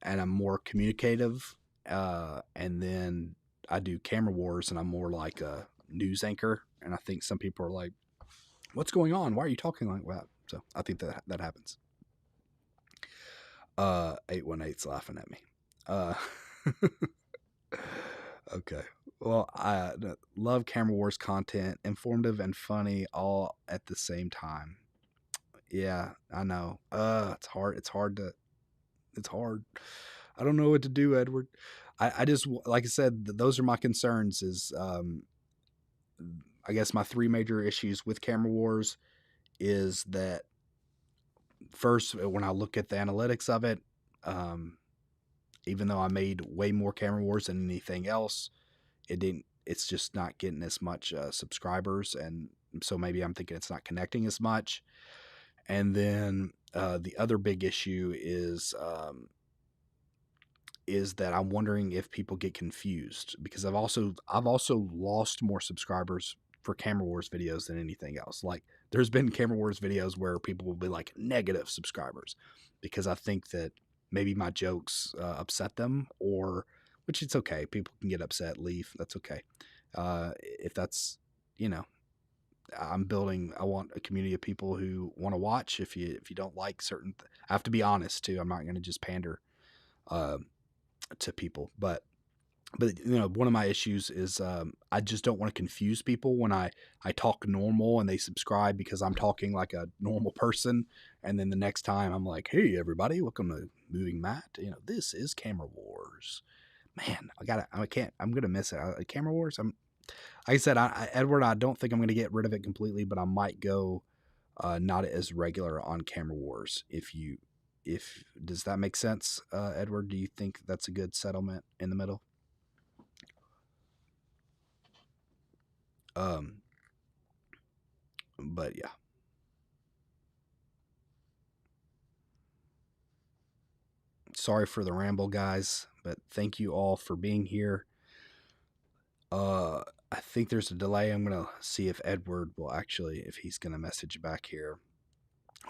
and I'm more communicative, and then I do Camera Wars and I'm more like a news anchor. And I think some people are like, "What's going on? Why are you talking like that?" So I think that happens. 818's laughing at me. Okay. Well, I love Camera Wars content, informative and funny, all at the same time. Yeah, I know. It's hard. It's hard. I don't know what to do, Edward. I just, like I said, those are my concerns. Is I guess my three major issues with Camera Wars is that first, when I look at the analytics of it, um, even though I made way more camera wars than anything else, it's just not getting as much subscribers, and so maybe I'm thinking it's not connecting as much. And then the other big issue is that I'm wondering if people get confused, because I've also lost more subscribers for Camera Wars videos than anything else. Like, there's been Camera Wars videos where people will be like negative subscribers because I think that maybe my jokes upset them, or, which it's okay. People can get upset, leave. That's okay. If that's, you know, I want a community of people who want to watch. If you don't like certain, I have to be honest too. I'm not going to just pander to people, but you know, one of my issues is I just don't want to confuse people when I talk normal and they subscribe because I'm talking like a normal person, and then the next time I'm like, hey everybody, welcome to Moving Matt. You know, this is Camera Wars. Man, I'm gonna miss it. Camera Wars. Like I said, Edward, I don't think I'm gonna get rid of it completely, but I might go not as regular on Camera Wars. If does that make sense, Edward? Do you think that's a good settlement in the middle? But yeah. Sorry for the ramble, guys, but thank you all for being here. I think there's a delay. I'm gonna see if Edward will actually, if he's gonna message back here.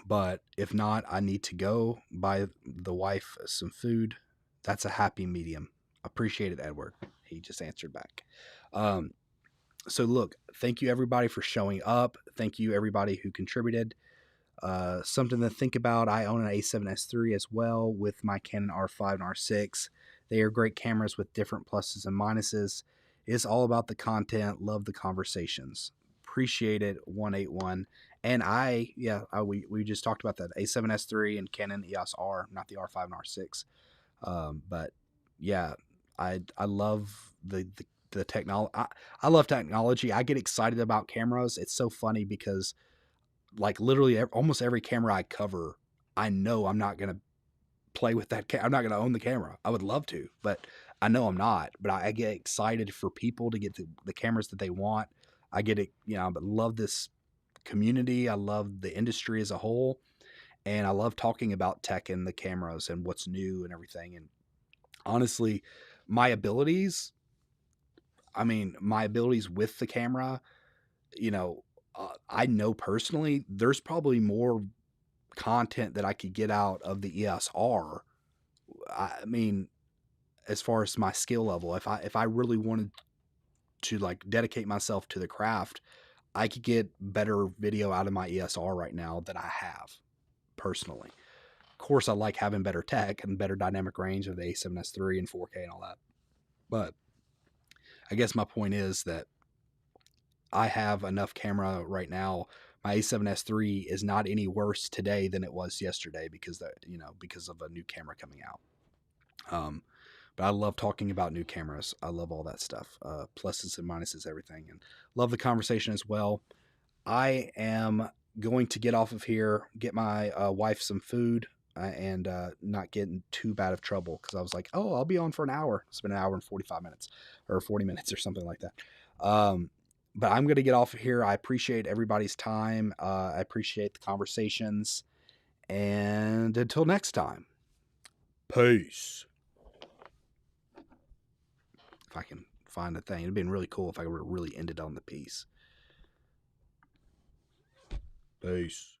But if not, I need to go buy the wife some food. That's a happy medium. Appreciate it, Edward. He just answered back. So look, thank you everybody for showing up. Thank you everybody who contributed. Something to think about. I own an A7S III as well with my Canon R5 and R6. They are great cameras with different pluses and minuses. It's all about the content. Love the conversations. Appreciate it. 181. And we just talked about that A7S III and Canon EOS R, not the R5 and R6. But yeah, I love the technology. I love technology. I get excited about cameras. It's so funny because like literally almost every camera I cover, I know I'm not going to play with that. I'm not going to own the camera. I would love to, but I know I'm not. But I get excited for people to get the cameras that they want. I get it, you know, but love this community. I love the industry as a whole. And I love talking about tech and the cameras and what's new and everything. And honestly, my abilities with the camera, you know, I know personally there's probably more content that I could get out of the EOS R. I mean, as far as my skill level, if I really wanted to like dedicate myself to the craft, I could get better video out of my EOS R right now than I have personally. Of course, I like having better tech and better dynamic range of the A7S III and 4K and all that. But I guess my point is that I have enough camera right now. My A7S III is not any worse today than it was yesterday because of a new camera coming out. But I love talking about new cameras. I love all that stuff, pluses and minuses, everything, and love the conversation as well. I am going to get off of here, get my wife some food, and not get in too bad of trouble because I was like, oh, I'll be on for an hour. It's been an hour and 45 minutes or 40 minutes or something like that. But I'm going to get off of here. I appreciate everybody's time. I appreciate the conversations. And until next time, peace. If I can find a thing, it'd been really cool if I would really ended on the peace. Peace.